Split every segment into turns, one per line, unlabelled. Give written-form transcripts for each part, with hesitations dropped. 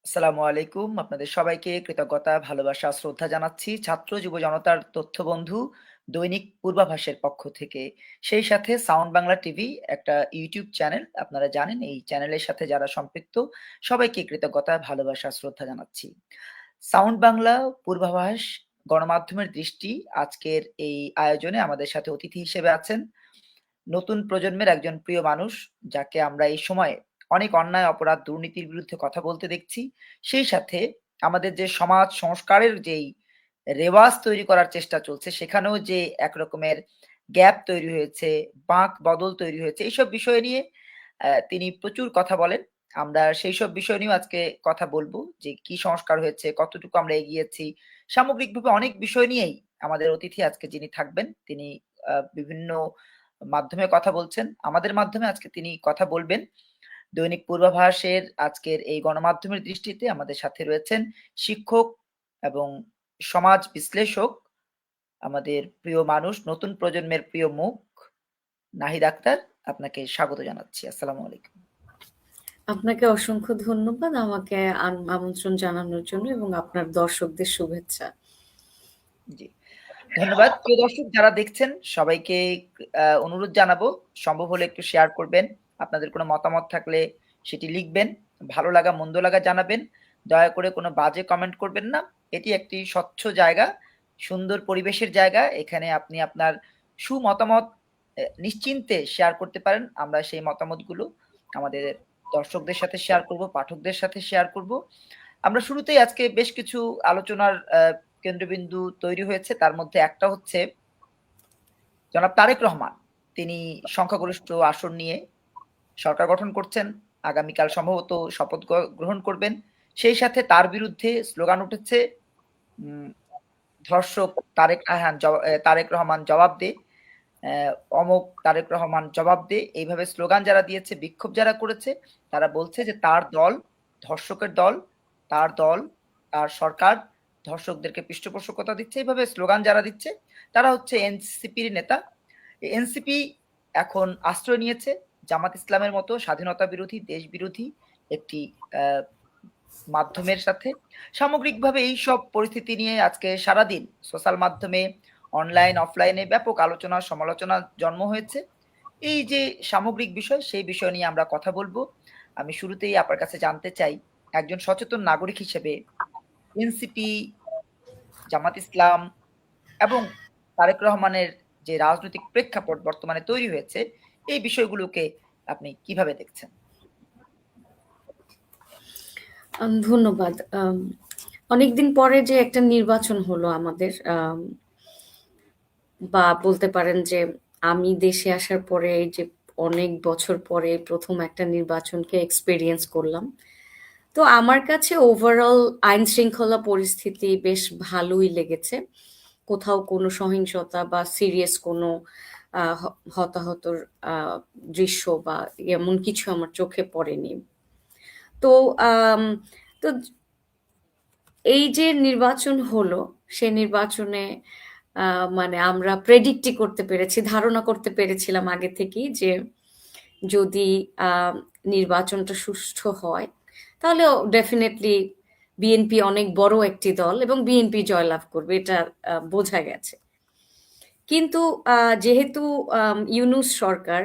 আসসালামু আলাইকুম। আপনাদের সবাইকে কৃতজ্ঞতা, ভালোবাসা, শ্রদ্ধা জানাচ্ছি। ছাত্র যুব জনতার তথ্য বন্ধু দৈনিক পূর্বাভাসের পক্ষ থেকে। সেই সাথে সাউন্ড বাংলা টিভি একটা ইউটিউব চ্যানেল। আপনারা জানেন এই চ্যানেলের সাথে যারা সম্পৃক্ত সবাইকে কৃতজ্ঞতা, ভালোবাসা, শ্রদ্ধা জানাচ্ছি। সাউন্ড বাংলা পূর্বাভাস গণমাধ্যমের দৃষ্টি আজকের এই আয়োজনে আমাদের সাথে অতিথি হিসেবে আছেন নতুন প্রজন্মের একজন প্রিয় মানুষ, যাকে আমরা এই সময়ে অনেক অন্যায়, অপরাধ, দুর্নীতির বিরুদ্ধে কথা বলতে দেখছি। সেই সাথে আমাদের যে সমাজ সংস্কারের যেই রেওয়াজ তৈরি করার চেষ্টা চলছে, সেখানেও যে এক রকমের গ্যাপ তৈরি হয়েছে, বাঁক বদল তৈরি হয়েছে, এইসব বিষয় নিয়ে তিনি প্রচুর কথা বলেন। আমরা সেইসব বিষয় নিয়েও আজকে কথা বলব যে কি সংস্কার হয়েছে, কতটুকু আমরা এগিয়েছি। সামগ্রিকভাবে অনেক বিষয় নিয়েই আমাদের অতিথি আজকে যিনি থাকবেন, তিনি বিভিন্ন মাধ্যমে কথা বলছেন। আমাদের মাধ্যমে আজকে তিনি কথা বলবেন। দৈনিক পূর্বাভাসের আজকের এই গণমাধ্যমের দৃষ্টিতে আমাদের সাথে রয়েছেন শিক্ষক এবং সমাজ বিশ্লেষক, আমাদের প্রিয় মানুষ, নতুন প্রজন্মের প্রিয় মুখ নাহিদ আক্তার। আপনাকে স্বাগত জানাচ্ছি। আসসালামু আলাইকুম।
আপনাকে অসংখ্য ধন্যবাদ আমাকে আমন্ত্রণ জানানোর জন্য এবং আপনার দর্শকদের শুভেচ্ছা।
জি। ধন্যবাদ। প্রিয় দর্শক যারা দেখছেন সবাইকে অনুরোধ জানাবো, সম্ভব হলে একটু শেয়ার করবেন। আপনাদের কোনো মতামত থাকলে সেটি লিখবেন। ভালো লাগা মন্দ লাগা জানাবেন। দয়া করে কোনো বাজে কমেন্ট করবেন না। এটি একটি স্বচ্ছ জায়গা, সুন্দর পরিবেশের জায়গা। এখানে আপনি আপনার সুমতামত নিশ্চিন্তে শেয়ার করতে পারেন। আমরা সেই মতামতগুলো আমাদের দর্শকদের সাথে শেয়ার করব, পাঠকদের সাথে শেয়ার করব। আমরা শুরুতেই আজকে বেশ কিছু আলোচনার কেন্দ্রবিন্দু তৈরি হয়েছে। তার মধ্যে একটা হচ্ছে জনাব তারেক রহমান। তিনি সংখ্যাগরিষ্ঠ আসন নিয়ে সরকার গঠন করছেন। আগামীকাল সম্ভবত শপথ গ্রহণ করবেন। সেই সাথে তার বিরুদ্ধে স্লোগান উঠেছে, উম ধর্ষক তারেক রহমান জবাব দে, অমুক তারেক রহমান জবাব দে। এইভাবে স্লোগান যারা দিয়েছে, বিক্ষোভ যারা করেছে, তারা বলছে যে তার দল ধর্ষকের দল, তার দল, তার সরকার ধর্ষকদেরকে পৃষ্ঠপোষকতা দিচ্ছে। এইভাবে স্লোগান যারা দিচ্ছে তারা হচ্ছে এনসিপির নেতা। এনসিপি এখন আশ্রয় নিয়েছে জামাত ইসলামের মতো স্বাধীনতা বিরোধী, দেশ বিরোধী একটি আহ, মাধ্যমের সাথে। সামগ্রিকভাবে এই সব পরিস্থিতি নিয়ে আজকে সারাদিন সোশ্যাল মাধ্যমে, অনলাইন অফলাইনে ব্যাপক আলোচনা সমালোচনা জন্ম হয়েছে। এই যে সামগ্রিক বিষয়, সেই বিষয় নিয়ে আমরা কথা বলবো। আমি শুরুতেই আপনার কাছে জানতে চাই, একজন সচেতন নাগরিক হিসেবে এনসিপি, জামাত ইসলাম এবং তারেক রহমানের যে রাজনৈতিক প্রেক্ষাপট বর্তমানে তৈরি হয়েছে, এই বিষয়গুলোকে আপনি কিভাবে দেখছেন?
ধন্যবাদ। অনেকদিন পরে যে একটা নির্বাচন হলো আমাদের, বা বলতে পারেন যে আমি দেশে আসার পরে এই যে অনেক বছর পরে প্রথম একটা নির্বাচনকে এক্সপেরিয়েন্স করলাম। তো আমার কাছে ওভারঅল আইন শৃঙ্খলা পরিস্থিতি বেশ ভালোই লেগেছে। কোথাও কোনো সহিংসতা বা সিরিয়াস কোনো হতাহতর আহ, দৃশ্য বা এমন কিছু আমার চোখে পড়েনি। তো আম, তো এই যে নির্বাচন হলো, সে নির্বাচনে মানে আমরা প্রেডিক্টই করতে পেরেছি, ধারণা করতে পেরেছিলাম আগে থেকেই যে যদি আহ, নির্বাচনটা সুষ্ঠু হয় তাহলে ডেফিনেটলি বিএনপি অনেক বড় একটি দল এবং বিএনপি জয়লাভ করবে, এটা বোঝা গেছে। কিন্তু যেহেতু ইউনূস সরকার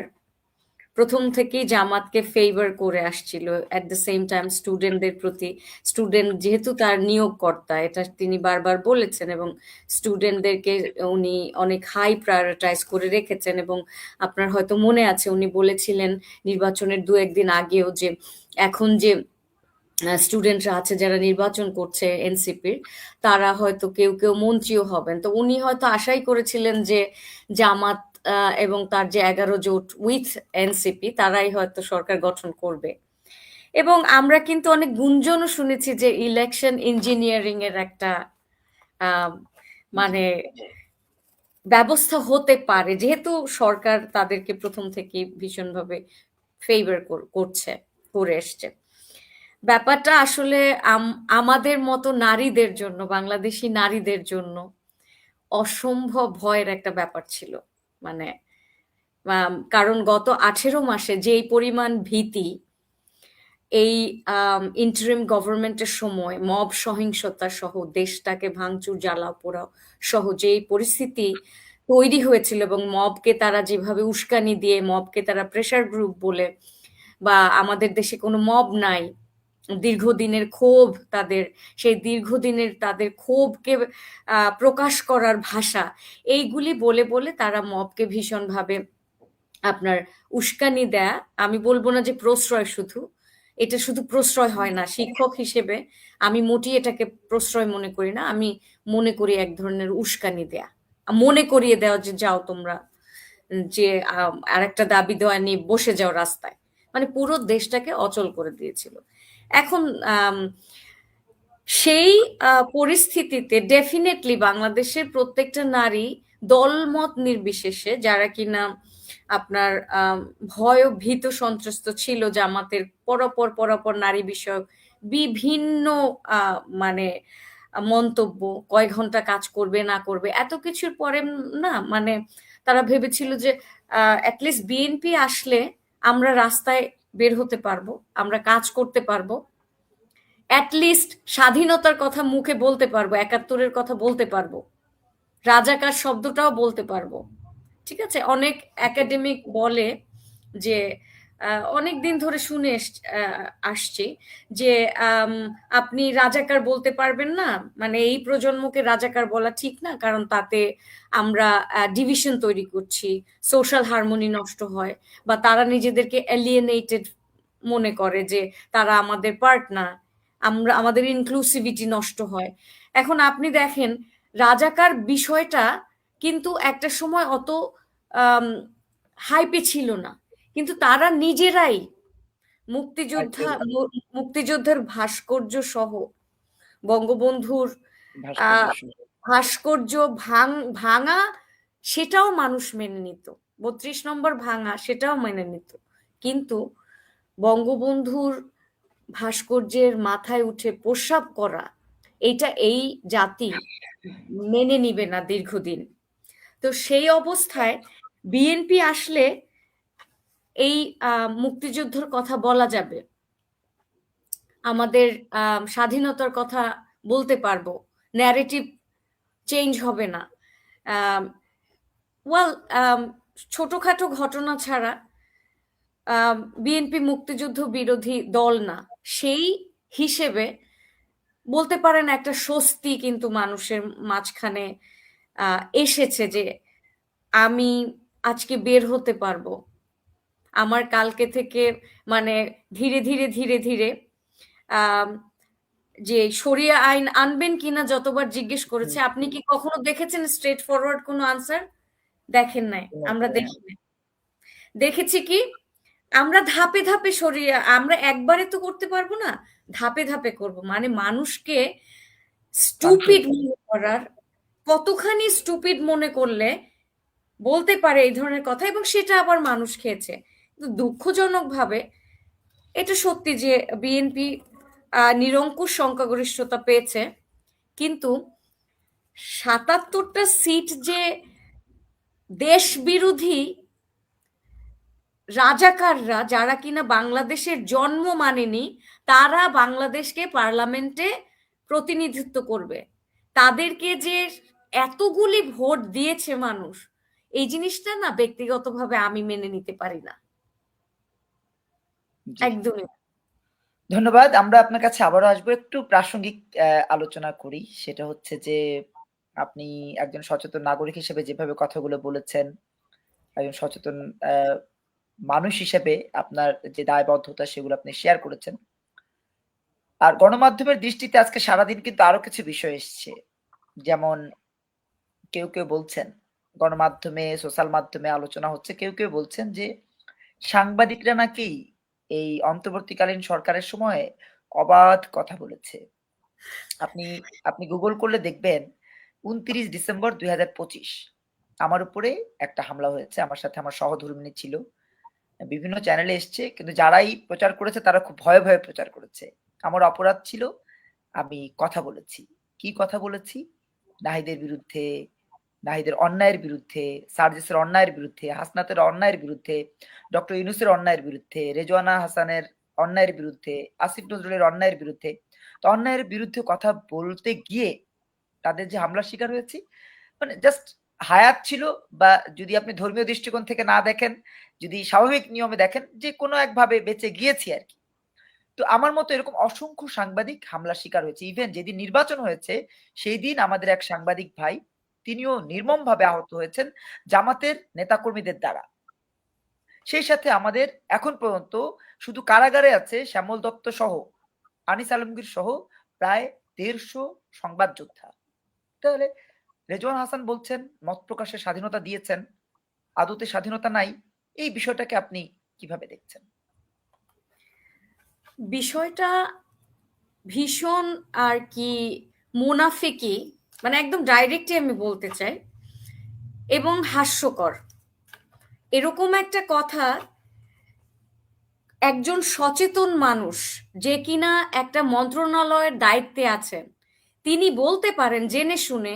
প্রথম থেকেই জামাতকে ফেভার করে আসছিল, এট দ্য সেম টাইম স্টুডেন্টদের প্রতি, স্টুডেন্ট যেহেতু তার নিয়োগকর্তা, এটা তিনি বারবার বলেছেন এবং স্টুডেন্টদেরকে উনি অনেক হাই প্রায়োরিটাইজ করে রেখেছেন। এবং আপনার হয়তো মনে আছে উনি বলেছিলেন নির্বাচনের দু একদিন আগেও যে এখন যে স্টুডেন্টরা আছে যারা নির্বাচন করছে এনসিপির, তারা হয়তো কেউ কেউ মন্ত্রীও হবেন। তো উনি হয়তো আশাই করেছিলেন যে জামাত এবং তার যে 11 জোট উইথ এনসিপি তারাই হয়তো সরকার গঠন করবে। এবং আমরা কিন্তু অনেক গুঞ্জনও শুনেছি যে ইলেকশন ইঞ্জিনিয়ারিং এর একটা আহ,
জি,
মানে ব্যবস্থা হতে পারে, যেহেতু সরকার তাদেরকে প্রথম থেকেই ভীষণভাবে ফেভার করছে, করে এসছে। ব্যাপারটা আসলে আমাদের মতো নারীদের জন্য, বাংলাদেশী নারীদের জন্য অসম্ভব ভয়ের একটা ব্যাপার ছিল। মানে কারণ গত 18 মাসে যেই পরিমাণ ভীতি এই ইন্টারিম গভর্নমেন্টের সময় মব সহিংসতা সহ দেশটাকে ভাঙচুর জ্বালাও পোড়াও সহ যে পরিস্থিতি তৈরি হয়েছিল এবং মবকে তারা যেভাবে উস্কানি দিয়ে মবকে তারা প্রেসার গ্রুপ বলে বা আমাদের দেশে কোনো মব নাই, দীর্ঘদিনের ক্ষোভ তাদের, সেই দীর্ঘদিনের তাদের ক্ষোভকে প্রকাশ করার ভাষা, এইগুলি বলে বলে তারা মবকে ভীষণভাবে আপনার উস্কানি দেয়া, আমি বলবো না যে প্রশ্রয়, শুধু এটা শুধু প্রশ্রয় হয় না। শিক্ষক হিসেবে আমি মোটেই এটাকে প্রশ্রয় মনে করি না, আমি মনে করি এক ধরনের উস্কানি দেয়া, মনে করিয়ে দেওয়া যে যাও তোমরা, যে আরেকটা দাবি দেওয়া নিয়ে বসে যাও রাস্তায়, মানে পুরো দেশটাকে অচল করে দিয়েছিল। এখন সেই পরিস্থিতিতে ডেফিনেটলি বাংলাদেশের প্রত্যেকটা নারী দলমত নির্বিশেষে, যারা কিনা আপনার ভয় ও ভীত সন্ত্রস্ত ছিল জামাতের পরপর পরপর নারী বিষয়ক বিভিন্ন মানে মন্তব্য, কয় ঘন্টা কাজ করবে না করবে এত কিছুর পরে, না মানে তারা ভেবেছিল যে অ্যাটলিস্ট বিএনপি আসলে আমরা রাস্তায় বের হতে পারবো, আমরা কাজ করতে পারবো, অ্যাটলিস্ট স্বাধীনতার কথা মুখে বলতে পারবো, একাত্তরের কথা বলতে পারবো, রাজাকার শব্দটাও বলতে পারবো। ঠিক আছে, অনেক একাডেমিক বলে যে অনেক দিন ধরে শুনে আসছি যে আপনি রাজাকার বলতে পারবেন না, মানে এই প্রজন্মকে রাজাকার বলা ঠিক না, কারণ তাতে আমরা ডিভিশন তৈরি করছি, সোশ্যাল হারমোনি নষ্ট হয়, বা তারা নিজেদেরকে এলিয়েনেটেড মনে করে যে তারা আমাদের পার্ট না, আমরা আমাদের ইনক্লুসিভিটি নষ্ট হয়। এখন আপনি দেখেন রাজাকার বিষয়টা কিন্তু একটা সময় অত হাইপে ছিল না, কিন্তু তারা নিজেরাই মুক্তিযোদ্ধা
একদমই
মুক্তিযোদ্ধার ভাস্কর্য সহ বঙ্গবন্ধুর
ভাস্কর্য
আহ
শুরু।
ভাস্কর্য ভাঙা, সেটাও মানুষ মেনে নিত, 32 নম্বর ভাঙা সেটাও মেনে নিত, কিন্তু বঙ্গবন্ধুর ভাস্কর্যের মাথায় উঠে প্রস্রাব করা, এটা এই জাতি মেনে নিবে না দীর্ঘদিন। তো সেই অবস্থায় বিএনপি আসলে এই মুক্তিযুদ্ধের কথা বলা যাবে, আমাদের স্বাধীনতার কথা বলতে পারবো, ন্যারেটিভ চেঞ্জ হবে না। ওয়েল, ছোটখাটো ঘটনা ছাড়া বিএনপি মুক্তিযুদ্ধ বিরোধী দল না, সেই হিসেবে বলতে পারেন একটা স্বস্তি কিন্তু মানুষের মাঝখানে এসেছে যে আমি আজকে বের হতে পারবো, আমার কালকে থেকে মানে ধীরে ধীরে ধীরে ধীরে আহ যে শরিয়া আইন আনবেন কিনা যতবার জিজ্ঞেস করেছে, আপনি কি কখনো দেখেছেন স্ট্রেট ফরওয়ার্ড কোনো আনসার? দেখেন নাই, আমরা দেখি নাই। দেখেছি কি, আমরা ধাপে ধাপে সরিয়ে, আমরা একবারে তো করতে পারবো না, ধাপে ধাপে করব, মানে মানুষকে স্টুপিড মনে করার, কতখানি স্টুপিড মনে করলে বলতে পারে এই ধরনের কথা, এবং সেটা আবার মানুষ খেয়েছে। কিন্তু দুঃখজনক ভাবে এটা সত্যি যে বিএনপি নিরঙ্কুশ সংখ্যাগরিষ্ঠতা পেয়েছে, কিন্তু 77টা সিট যে দেশ বিরোধী রাজাকাররা, যারা কিনা বাংলাদেশের জন্ম মানেনি, তারা বাংলাদেশকে পার্লামেন্টে প্রতিনিধিত্ব করবে, তাদেরকে যে এতগুলি ভোট দিয়েছে মানুষ, এই জিনিসটা না ব্যক্তিগতভাবে আমি মেনে নিতে পারি না একদমই।
ধন্যবাদ। আমরা আপনার কাছে আবারও আসবো, একটু প্রাসঙ্গিক আলোচনা করি। সেটা হচ্ছে যে আপনি একজন সচেতন নাগরিক হিসেবে যেভাবে কথাগুলো বলেছেন, একজন সচেতন মানুষ হিসেবে আপনার যে দায়বদ্ধতা সেগুলো আপনি শেয়ার করেছেন। আর গণমাধ্যমের দৃষ্টিতে আজকে সারাদিন কিন্তু আরো কিছু বিষয় এসছে। যেমন কেউ বলছেন, গণমাধ্যমে সোশ্যাল মাধ্যমে আলোচনা হচ্ছে, কেউ বলছেন যে সাংবাদিকরা নাকি এই অন্তর্বর্তীকালীন সরকারের সময় অবাধ কথা বলেছে। আপনি গুগল করলে দেখবেন ২৯ ডিসেম্বর ২০২৫ আমার উপরে একটা হামলা হয়েছে, আমার সাথে আমার সহধর্মিণী ছিল, বিভিন্ন চ্যানেলে এসছে, কিন্তু যারাই প্রচার করেছে তারা খুব ভয়ে ভয়ে প্রচার করেছে। আমার অপরাধ ছিল, আমি কথা বলেছি। কি কথা বলেছি? নাহিদের বিরুদ্ধে, নাহিদের অন্যায়ের বিরুদ্ধে, সার্জিসের অন্যায়ের বিরুদ্ধে, হাসনাতের অন্যায়ের বিরুদ্ধে, ডক্টর ইউনূসের অন্যায়ের বিরুদ্ধে, রেজওয়ানা হাসানের অন্যায়ের বিরুদ্ধে, আসিফ নজরুলের অন্যায়ের বিরুদ্ধে। তো অন্যায়ের বিরুদ্ধে কথা বলতে গিয়ে তাদের যে হামলার শিকার হয়েছি, মানে জাস্ট হায়াত ছিল, বা যদি আপনি ধর্মীয় দৃষ্টিকোণ থেকে না দেখেন, যদি স্বাভাবিক নিয়মে দেখেন, যে কোনো একভাবে বেঁচে গিয়েছি আর কি। তো আমার মতো এরকম অসংখ্য সাংবাদিক হামলার শিকার হয়েছে। ইভেন যেদিন নির্বাচন হয়েছে সেই দিন আমাদের এক সাংবাদিক ভাই, তিনিও নির্মমভাবে আহত হয়েছেন জামাতের নেতাকর্মীদের দ্বারা। সেই সাথে আমাদের এখন পর্যন্ত শুধু কারাগারে আছে শ্যামল দত্ত সহ, আনিস আলমগীর সহ প্রায় ১৫০ সংবাদ যোদ্ধা। তাহলে রেজওয়ান হাসান বলছেন মত প্রকাশের স্বাধীনতা দিয়েছেন, আদতে স্বাধীনতা নাই। এই বিষয়টাকে আপনি কিভাবে দেখছেন?
বিষয়টা ভীষণ আর কি মুনাফিকি, মানে একদম ডাইরেক্টলি আমি বলতে চাই, এবং হাস্যকর। এরকম একটা কথা একজন সচেতন মানুষ, যে কিনা একটা মন্ত্রণালয়ের দায়িত্বে আছেন, তিনি বলতে পারেন জেনে শুনে।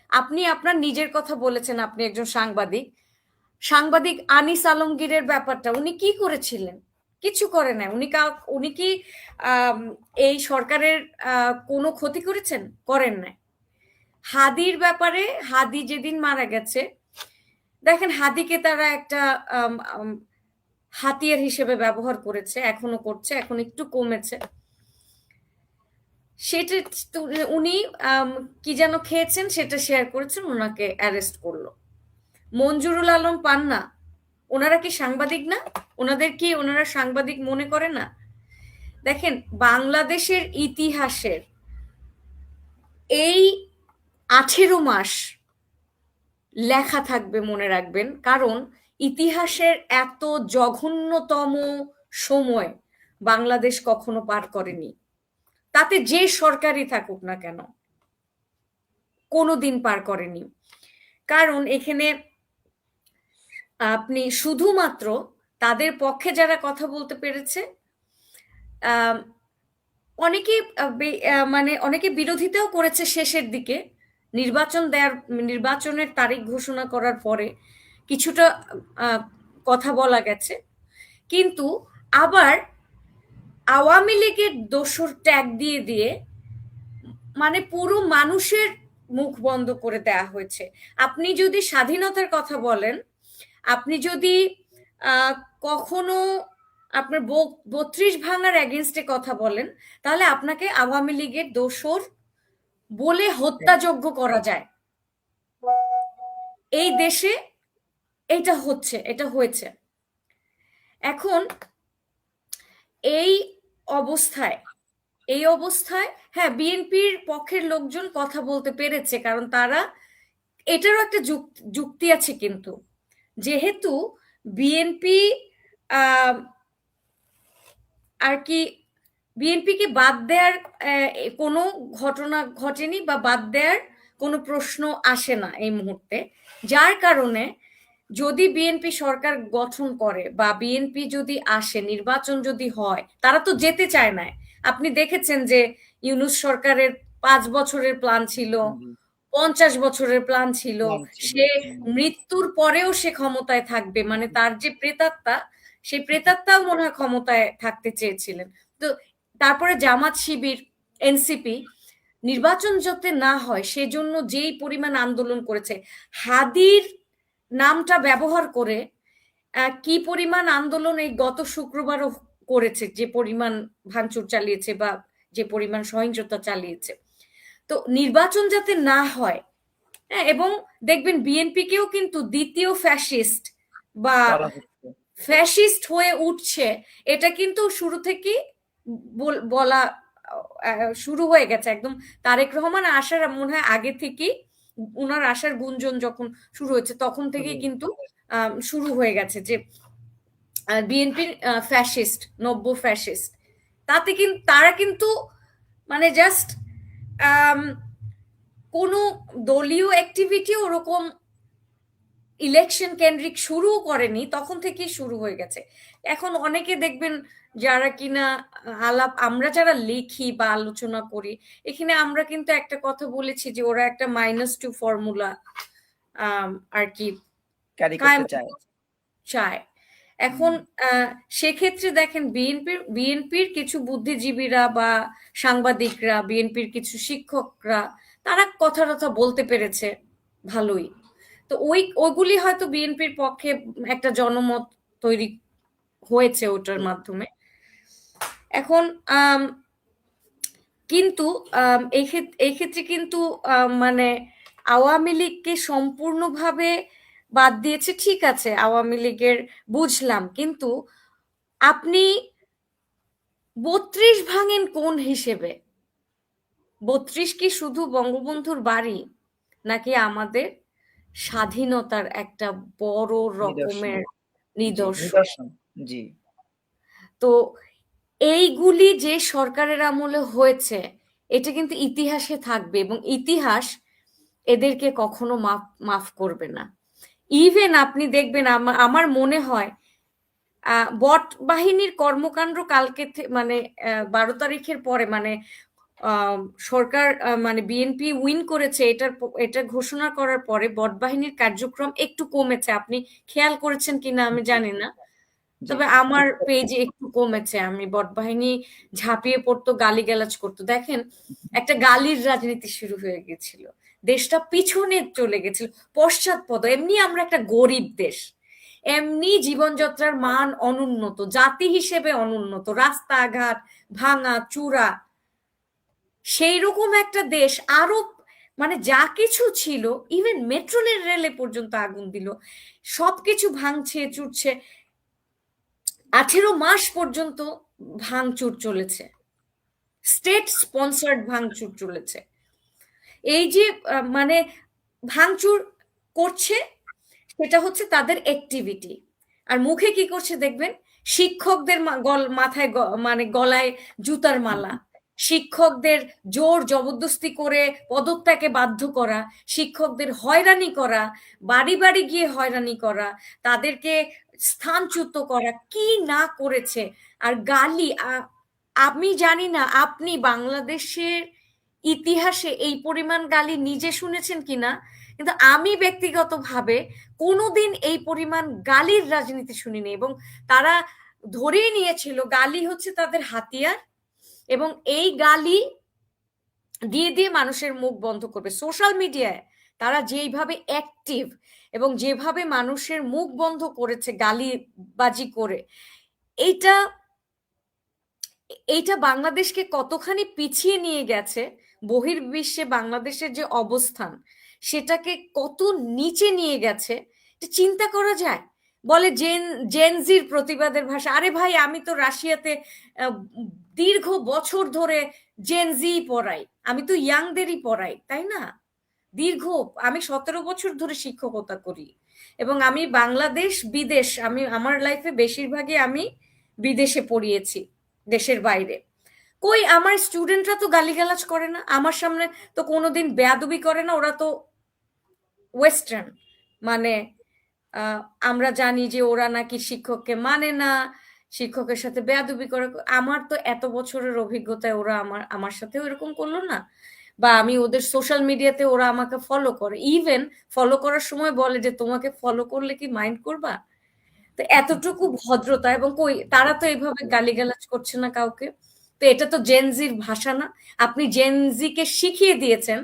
আপনি আপনার নিজের কথা বলেছেন, আপনি একজন সাংবাদিক। সাংবাদিক আনিস আলমগীরের ব্যাপারটা উনি কি করেছিলেন? কিছু করে নাই। উনি কি আম, এই সরকারের কোনো ক্ষতি করেছেন? করেন নাই। হাদির ব্যাপারে, হাদি যেদিন মারা গেছে, দেখেন হাদিকে তারা একটা আম, আম, হাতিয়ার হিসেবে ব্যবহার করেছে, এখনো করছে, এখন একটু কমেছে। সেটা উনি কি যেন খেয়েছেন সেটা শেয়ার করেছেন, ওনাকে অ্যারেস্ট করলো। মঞ্জুরুল আলম পান্না, ওনারা কি সাংবাদিক না? ওনারা সাংবাদিক মনে করে না? দেখেন, বাংলাদেশের ইতিহাসের এই 18 মাস লেখা থাকবে, মনে রাখবেন, কারণ ইতিহাসের এত জঘন্যতম সময় বাংলাদেশ কখনো পার করেনি। তাতে যে সরকারই থাকুক না কেন, কোনোদিন পার করেনি। কারণ এখানে আপনি শুধুমাত্র তাদের পক্ষে যারা কথা বলতে পেরেছে, অনেকে মানে অনেকে বিরোধিতাও করেছে শেষের দিকে, নির্বাচনের তারিখ ঘোষণা করার পরে কিছুটা কথা বলা গেছে। কিন্তু আবার আওয়ামী লীগের দোসর ট্যাগ দিয়ে দিয়ে মানে পুরো মানুষের মুখ বন্ধ করে দেয়া হয়েছে। আপনি যদি স্বাধীনতার কথা বলেন, আপনি যদি কখনো আপনার ৩২ ভাঙার এগেনস্টে কথা বলেন, তাহলে আপনাকে আওয়ামী লীগের দোসর বলে হত্যাযজ্ঞ করা যায়। এই দেশে এটা হয়েছে। এখন এই অবস্থায় হ্যাঁ, বিএনপির পক্ষের লোকজন কথা বলতে পেরেছে, কারণ তারা, এটারও একটা যুক্তি আছে, কিন্তু যেহেতু বিএনপি আর কি বিএনপিকে বাদ দেওয়ার কোনো ঘটনা ঘটেনি, বা বাদ দেওয়ার কোনো প্রশ্ন আসে না এই মুহূর্তে, যার কারণে যদি বিএনপি সরকার গঠন করে বা বিএনপি যদি আসে, নির্বাচন যদি হয়, তারা তো যেতে চায় না। আপনি দেখেছেন যে ইউনূস সরকারের 5 বছরের প্ল্যান ছিল, 50 বছরের প্ল্যান ছিল, সে মৃত্যুর পরেও সে ক্ষমতায় থাকবে, মানে তার যে প্রেতাত্মা, সেই প্রেতাত্মাও মনে হয় ক্ষমতায় থাকতে চেয়েছিলেন। তো তারপরে জামাত, শিবির, এনসিপি নির্বাচন যাতে না হয় সেজন্য যেই পরিমাণ আন্দোলন করেছে, হাদির নামটা ব্যবহার করে কি পরিমাণ আন্দোলন এই গত শুক্রবারও করেছে, যে পরিমাণ ভাঙচুর চালিয়েছে বা যে পরিমাণ সহিংসতা চালিয়েছে। তো নির্বাচন যাতে না হয়, হ্যাঁ, এবং দেখবেন বিএনপি কেও কিন্তু দ্বিতীয় ফ্যাসিস্ট বা ফ্যাসিস্ট হয়ে উঠছে, এটা কিন্তু শুরু থেকেই বলা শুরু হয়ে গেছে। একদম তারেক রহমান আসার মনে হয় আগে থেকেই, উনার আসার গুঞ্জন যখন শুরু হয়েছে তখন থেকেই কিন্তু শুরু হয়ে গেছে যে বিএনপির ফ্যাসিস্ট, নব্য ফ্যাসিস্ট। তারা কিন্তু মানে জাস্ট কোনো দলীয় অ্যাক্টিভিটি ওরকম ইলেকশন কেন্দ্রিক শুরু করেনি, তখন থেকেই শুরু হয়ে গেছে। এখন অনেকে দেখবেন যারা কিনা আমরা যারা লিখি বা আলোচনা করি, এখানে আমরা কিন্তু একটা কথা বলেছি যে ওরা একটা -2 ফর্মুলা আর কি চায়। এখন সেক্ষেত্রে দেখেন বিএনপির কিছু বুদ্ধিজীবীরা বা সাংবাদিকরা, বিএনপির কিছু শিক্ষকরা, তারা কথা টথা বলতে পেরেছে ভালোই। তো ওইগুলি হয়তো বিএনপির পক্ষে একটা জনমত তৈরি হয়েছে ওটার মাধ্যমে। এখন কিন্তু এই ক্ষেত্রে কিন্তু মানে আওয়ামী লীগকে সম্পূর্ণভাবে বাদ দিয়েছে, ঠিক আছে, আওয়ামী লীগের বুঝলাম, কিন্তু আপনি ৩২ ভাঙেন কোন হিসেবে? ৩২ কি শুধু বঙ্গবন্ধুর বাড়ি, নাকি আমাদের স্বাধীনতার একটা বড় রকমের নিদর্শন?
জি।
তো এইগুলি যে সরকারের আমলে হয়েছে, এটা কিন্তু ইতিহাসে থাকবে এবং ইতিহাস এদেরকে কখনো মাফ করবে না। ইভেন আপনি দেখবেন, আমার মনে হয় বট বাহিনীর কর্মকাণ্ড কালকে মানে ১২ তারিখের পরে, মানে সরকার মানে বিএনপি উইন করেছে এটা ঘোষণা করার পরে বট বাহিনীর কার্যক্রম একটু কমেছে। আপনি খেয়াল করেছেন কিনা আমি জানি না, তবে আমার পেজে একটু কমেছে। আমি বট বাহিনী ঝাঁপিয়ে পড়তো, গালিগালাজ করতো, দেখেন একটা গালির রাজনীতি শুরু হয়ে গেছিল, দেশটা পিছনে চলে গেছিল, পশ্চাৎপদ। এমনি আমরা একটা গরিব দেশ, এমনি জীবনযাত্রার মান অনুন্নত, জাতি হিসেবে অনুন্নত, রাস্তাঘাট ভাঙা চূড়া, সেই রকম একটা দেশ আরো মানে যা কিছু ছিল, ইভেন মেট্রো রেলে পর্যন্ত আগুন দিল, সবকিছু ভাঙছে চুরছে, 18 মাস পর্যন্ত ভাঙচুর চলেছে, স্টেট স্পন্সার্ড ভাঙচুর চলেছে। এই যে মানে ভাঙচুর করছে, সেটা হচ্ছে তাদের অ্যাক্টিভিটি। আর মুখে কি করছে দেখবেন, শিক্ষকদের মাথায় মানে গলায় জুতার মালা, শিক্ষকদের জোর জবরদস্তি করে পদত্যাগে বাধ্য করা, শিক্ষকদের হয়রানি করা, বাড়ি বাড়ি গিয়ে হয়রানি করা, তাদেরকে স্থানচ্যুত করা, কি না করেছে। আর গালি, আমি জানি না আপনি বাংলাদেশের ইতিহাসে এই পরিমাণ গালি নিজে শুনেছেন কিনা, কিন্তু আমি ব্যক্তিগতভাবে কোনোদিন এই পরিমাণ গালির রাজনীতি শুনিনি। এবং তারা ধরেই নিয়েছিল গালি হচ্ছে তাদের হাতিয়ার, এবং এই গালি দিয়ে দিয়ে মানুষের মুখ বন্ধ করবে। সোশ্যাল মিডিয়ায় তারা যেইভাবে অ্যাক্টিভ এবং যেভাবে মানুষের মুখ বন্ধ করেছে গালিবাজি করে, এইটা এইটা বাংলাদেশকে কতখানি পিছিয়ে নিয়ে গেছে, বহির্বিশ্বে বাংলাদেশের যে অবস্থান সেটাকে কত নিচে নিয়ে গেছে, এটা চিন্তা করা যায়। বলে জেনজির প্রতিবাদের ভাষা। আরে ভাই, আমি তো রাশিয়াতে দীর্ঘ বছর ধরে জেনজি পড়াই, আমি তো ইয়াংদেরই পড়াই, তাই না? আমি 17 বছর ধরে শিক্ষকতা করি, এবং আমি বাংলাদেশ বিদেশ, আমার লাইফে বেশিরভাগই আমি বিদেশে পড়িয়েছি, দেশের বাইরে। কই আমার স্টুডেন্টরা তো গালিগালাজ করে না, আমার সামনে তো কোনোদিন বেয়াদবি করে না। ওরা তো ওয়েস্টার্ন, মানে আমরা জানি যে ওরা নাকি শিক্ষককে মানে না, শিক্ষকের সাথে বেয়াদবি করে। আমার তো এত বছরের অভিজ্ঞতায় ওরা আমার সাথেও এরকম করলো না। বা আমি ওদের সোশ্যাল মিডিয়াতে, ওরা আমাকে ফলো করে, ইভেন ফলো করার সময় বলে যে তোমাকে ফলো করলে কি মাইন্ড করবা। তো এতটুকু ভদ্রতা, এবং কই তারা তো এইভাবে গালিগালাজ করছে না কাউকে। তো এটা তো জেনজির ভাষা না? আপনি জেনজিকে শিখিয়ে দিয়েছেন,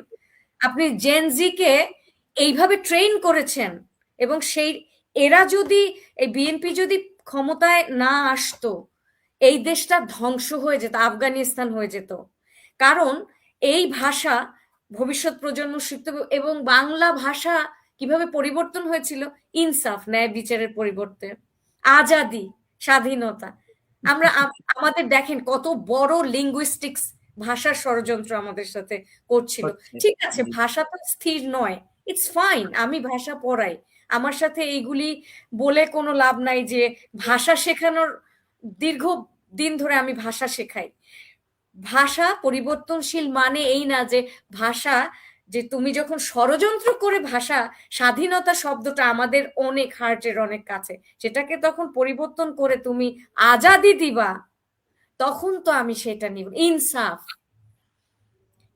আপনি জেনজিকে এইভাবে ট্রেন করেছেন, এবং এরা যদি, এই বিএনপি যদি ক্ষমতায় না আসতো, এই দেশটা ধ্বংস হয়ে যেত, আফগানিস্তান হয়ে যেত। কারণ এই ভাষা ভবিষ্যৎ প্রজন্ম শিখতে হবে। এবং বাংলা ভাষা কিভাবে পরিবর্তন হয়েছিল, ইনসাফ, ন্যায় বিচারের পরিবর্তে আজাদি, স্বাধীনতা। আমাদের দেখেন কত বড় লিঙ্গুইস্টিক্স ভাষার ষড়যন্ত্র আমাদের সাথে করছিল। ঠিক আছে, ভাষা তো স্থির নয়, ইটস ফাইন, আমি ভাষা পড়াই, আমার সাথে এইগুলি বলে কোনো লাভ নাই যে ভাষা শেখানোর দীর্ঘ দিন ধরে আমি ভাষা শেখাই। ভাষা পরিবর্তনশীল মানে এই না যে ভাষা, যে তুমি যখন ষড়যন্ত্র করে ভাষা, স্বাধীনতা শব্দটা আমাদের অনেক হার্টের অনেক কাছে, সেটাকে তখন পরিবর্তন করে তুমি আজাদি দিবা, তখন তো আমি সেটা নিব। ইনসাফ,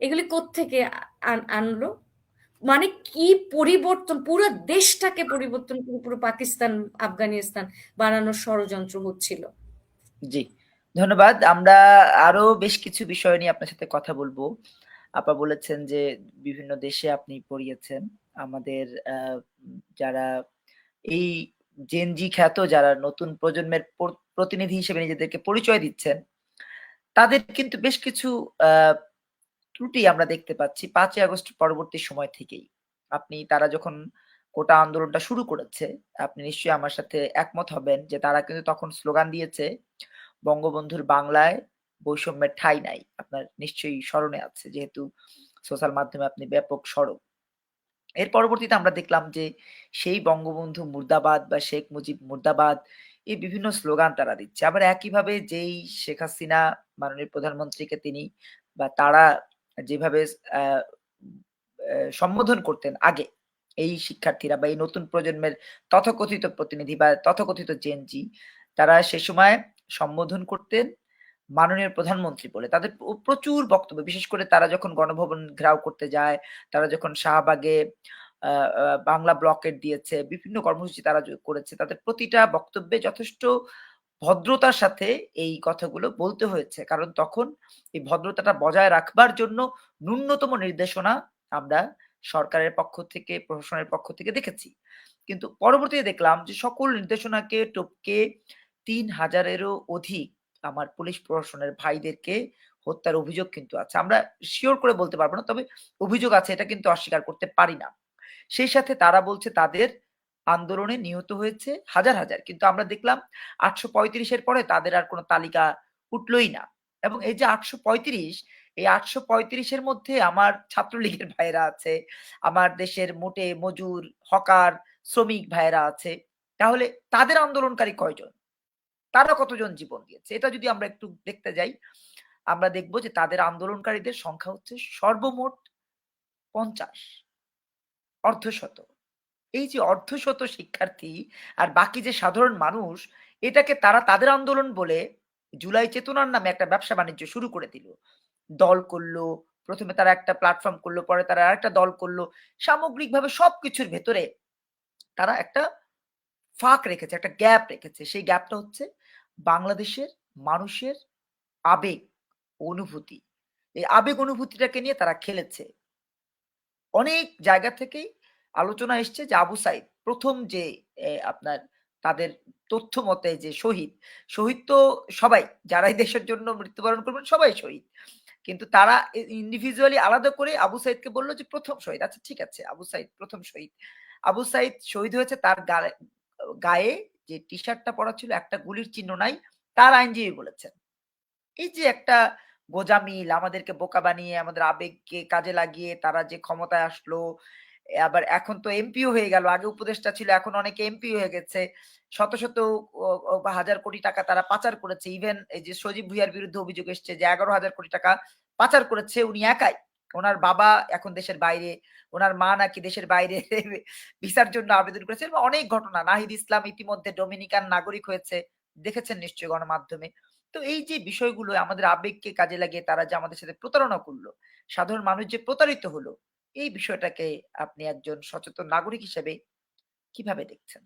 এগুলি কোত্থেকে আনলো? মানে কি পরিবর্তন, পুরো দেশটাকে পরিবর্তন করে পুরো পাকিস্তান আফগানিস্তান বানানোর ষড়যন্ত্র হচ্ছিল।
জি, ধন্যবাদ। আমরা আরো বেশ কিছু বিষয় নিয়ে আপনার সাথে কথা বলবো। আপা বলেছেন যে বিভিন্ন দেশে আপনি পড়িয়েছেন। আমাদের যারা এই জেন জি খ্যাত যারা নতুন প্রজন্মের প্রতিনিধি হিসেবে নিজেদেরকে পরিচয় দিচ্ছেন, তাদের কিন্তু বেশ কিছু আ ত্রুটি আমরা দেখতে পাচ্ছি ৫ই আগস্ট পরবর্তী সময় থেকেই। তারা যখন কোটা আন্দোলনটা শুরু করেছে, আপনি নিশ্চয়ই আমার সাথে একমত হবেন যে তারা কিন্তু তখন স্লোগান দিয়েছে, বঙ্গবন্ধুর বাংলায় বৈষম্যের ঠাঁই নাই। আপনার নিশ্চয়ই স্মরণে আছে যেহেতু সোশ্যাল মাধ্যমে আপনি ব্যাপক সরব। এর পরবর্তীতে আমরা দেখলাম যে সেই বঙ্গবন্ধু মুর্দাবাদ বা শেখ মুজিব মুর্দাবাদ এই বিভিন্ন স্লোগান তারা দিচ্ছে। আবার একইভাবে যেই শেখ হাসিনা মাননীয় প্রধানমন্ত্রীকে তিনি বা তারা যেভাবে আ সম্বোধন করতেন আগে এই শিক্ষার্থীরা বা এই নতুন প্রজন্মের তথাকথিত প্রতিনিধি বা তথাকথিত জেন জি তারা সে সময় সম্বোধন করতেন মাননীয় প্রধানমন্ত্রী বলে। তাদের প্রচুর বক্তব্য বিশেষ করে তারা যখন গণভবন ঘেরাও করতে যায়, তারা যখন শাহবাগে আ আ বাংলা ব্লকেট দিয়েছে, বিভিন্ন কর্মসূচি তারা করেছে। তাদের প্রতিটা বক্তব্যে যথেষ্ট ভদ্রতার সাথে এই কথাগুলো বলতে হয়েছে। কারণ তখন এই ভদ্রতাটা বজায় রাখবার জন্য ন্যূনতম নির্দেশনা আমরা সরকারের পক্ষ থেকে, প্রশাসনের পক্ষ থেকে দেখেছি। কিন্তু পরবর্তীতে দেখলাম যে সকল নির্দেশনাকে টপকে ৩,০০০ এরও অধিক আমার পুলিশ প্রশাসনের ভাইদেরকে হত্যার অভিযোগ কিন্তু আছে। আমরা সিওর করে বলতে পারব না। তবে অভিযোগ আছে এটা কিন্তু অস্বীকার করতে পারি না। সেই সাথে তারা বলছে তাদের আন্দোলনে নিহত হয়েছে হাজার, হাজার। কিন্তু আমরা দেখলাম ৮৩৫ এর পরে তাদের আর কোন তালিকা উঠলই না। এবং এই যে ৮৩৫ এই ৮৩৫ এর মধ্যে আমার ছাত্রলীগের ভাইয়েরা আছে, আমার দেশের মোটে, মজুর, হকার, শ্রমিক ভাইয়েরা আছে। তাহলে তাদের আন্দোলনকারী কয়জন? তারা কতজন জীবন দিয়েছে? এটা যদি আমরা একটু দেখতে যাই, আমরা দেখব যে তাদের আন্দোলনকারীদের সংখ্যা হচ্ছে সর্বমোট ৫০, অর্ধশত। এই যে অর্ধশত শিক্ষার্থী আর বাকি যে সাধারণ মানুষ, এটাকে তারা তাদের আন্দোলন বলে জুলাই চেতনার নামে একটা ব্যবসা-বাণিজ্য শুরু করে দিল। দল করলো, ১ম এ তারা একটা প্ল্যাটফর্ম করলো, পরে তারা আরেকটা দল করলো। সামগ্রিকভাবে সবকিছুর ভেতরে তারা একটা ফাঁক রেখেছে, একটা গ্যাপ রেখেছে। সেই গ্যাপটা হচ্ছে বাংলাদেশের মানুষের আবেগ, অনুভূতি। এই আবেগ অনুভূতিটাকে নিয়ে তারা খেলেছে। অনেক জায়গা থেকেই আলোচনা এসছে যে আবু সাইদ ১ম যে আপনার তাদের তথ্য মতে যে শহীদ, শহীদ তো সবাই যারাই দেশের জন্য মৃত্যুবরণ করবেন সবাই শহীদ। কিন্তু তারা ইন্ডিভিজুয়ালি আলাদা করে আবু সাইদকে বলল যে ১ম শহীদ। আচ্ছা ঠিক আছে, আবু সাইদ ১ম শহীদ। আবু সাইদ শহীদ হয়েছে তার গায়ে যে টি-শার্টটা পরা ছিল একটা গুলির চিহ্ন নাই, তার আইনজীবী বলেছেন। এই যে একটা গোঁজামিল আমাদেরকে বোকা বানিয়ে আমাদের আবেগকে কাজে লাগিয়ে তারা যে ক্ষমতায় আসলো, আবার এখন তো এমপিও হয়ে গেল। আগে উপদেষ্টা ছিল, এখন অনেকে এমপি হয়ে গেছে। শত, শত বা হাজার কোটি টাকা তারা পাচার করেছে। ইভেন এই যে সজীব ভুইয়ার বিরুদ্ধে অভিযোগ এসছে যে ১১,০০০ কোটি টাকা পাচার করেছে উনি একাই। উনার বাবা এখন দেশের বাইরে, উনার মা নাকি দেশের বাইরে ভিসার জন্য আবেদন করেছে। এরকম অনেক ঘটনা। নাহিদ ইসলাম ইতিমধ্যে ডোমিনিকান নাগরিক হয়েছে। দেখেছেন নিশ্চয়ই গণমাধ্যমে। তো এই যে বিষয়গুলো আমাদের আবেগকে কাজে লাগিয়ে তারা যে আমাদের সাথে প্রতারণা করলো, সাধারণ মানুষ যে প্রতারিত হলো, এই বিষয়টাকে আপনি একজন সচেতন নাগরিক হিসেবে কিভাবে দেখছেন?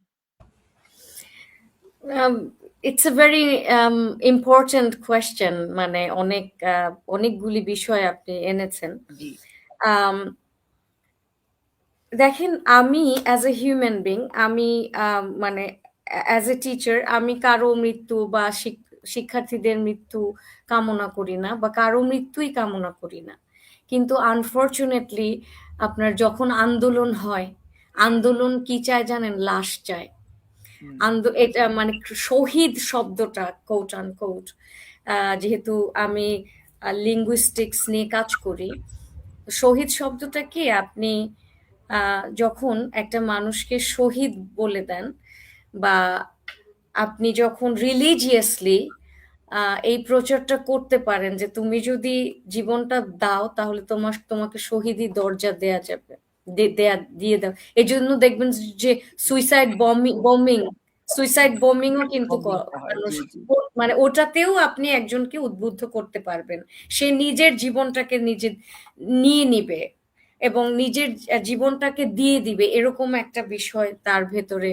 It's a very important question, মানে অনেকগুলি বিষয় আপনি এনেছেন।
জি,
Um, দেখেন, আমি অ্যাজ এ হিউম্যান বিং, আমি মানে অ্যাজ এ টিচার, আমি কারো মৃত্যু বা শিক্ষার্থীদের মৃত্যু কামনা করি না, বা কারো মৃত্যুই কামনা করি না। কিন্তু আনফরচুনেটলি আপনার যখন আন্দোলন হয়, আন্দোলন কি চায় জানেন? লাশ চায়।
হুম,
এটা মানে শহীদ শব্দটা, কোট আনকোট, যেহেতু আমি লিঙ্গুইস্টিক্স নিয়ে কাজ করি, শহীদ শব্দটা কি, আপনি যখন একটা মানুষকে শহীদ বলে দেন, বা আপনি যখন রিলিজিয়াসলি এই প্রচারটা করতে পারেন যে তুমি যদি জীবনটা দাও তাহলে তোমাকে শহীদি দরজা দেয়া যাবে, দিয়ে দাও। এই জন্য দেখবেন যে সুইসাইড বম্বিং সুইসাইড বোমিংও কিন্তু
বম্বিংটা হয়।
মানুষ,
জি, জি।
মানে ওটাতেও আপনি একজনকে উদ্বুদ্ধ করতে পারবেন, সে নিজের জীবনটাকে নিজে নিয়ে নিবে। এবং নিজের জীবনটাকে দিয়ে দিবে এরকম একটা বিষয় তার ভেতরে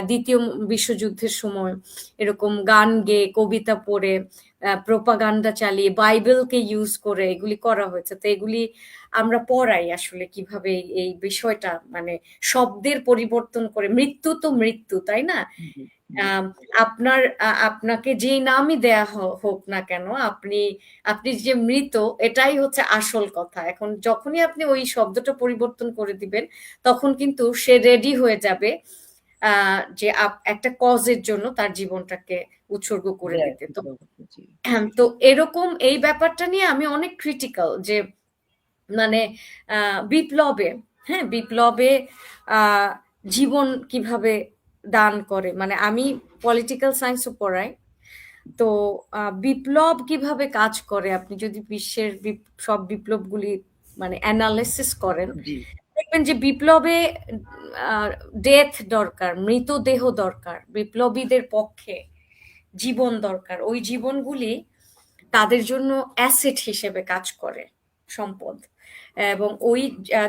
দ্বিতীয় বিশ্বযুদ্ধের সময় এরকম গান গেয়ে কবিতা পড়ে প্রোপাগান্ডা চালিয়ে বাইবেলকে ইউজ করে এগুলি করা হয়েছে। তো এগুলি আমরা পড়াই আসলে কিভাবে এই বিষয়টা মানে শব্দের পরিবর্তন করে, মৃত্যু তো মৃত্যু, তাই না? আপনার আপনাকে যেই নামই দেয়া হোক না কেন, আপনি আপনি যে মৃত এটাই হচ্ছে আসল কথা। এখন যখনই আপনি ওই শব্দটা পরিবর্তন করে দিবেন তখন কিন্তু সে রেডি হয়ে যাবে যে একটা কজের জন্য তার জীবনটাকে উৎসর্গ করে দিতে। তো তো এরকম এই ব্যাপারটা নিয়ে আমি অনেক ক্রিটিক্যাল যে মানে বিপ্লবে, হ্যাঁ বিপ্লবে জীবন কিভাবে দান করে, মানে আমি পলিটিক্যাল সায়েন্সও পড়াই। তো বিপ্লব কিভাবে কাজ করে আপনি যদি বিশ্বের সব বিপ্লবগুলি মানে অ্যানালিসিস করেন দেখবেন যে বিপ্লবে ডেথ দরকার, মৃতদেহ দরকার, বিপ্লবীদের পক্ষে জীবন দরকার। ওই জীবনগুলি তাদের জন্য অ্যাসেট হিসেবে কাজ করে, সম্পদ। এবং ওই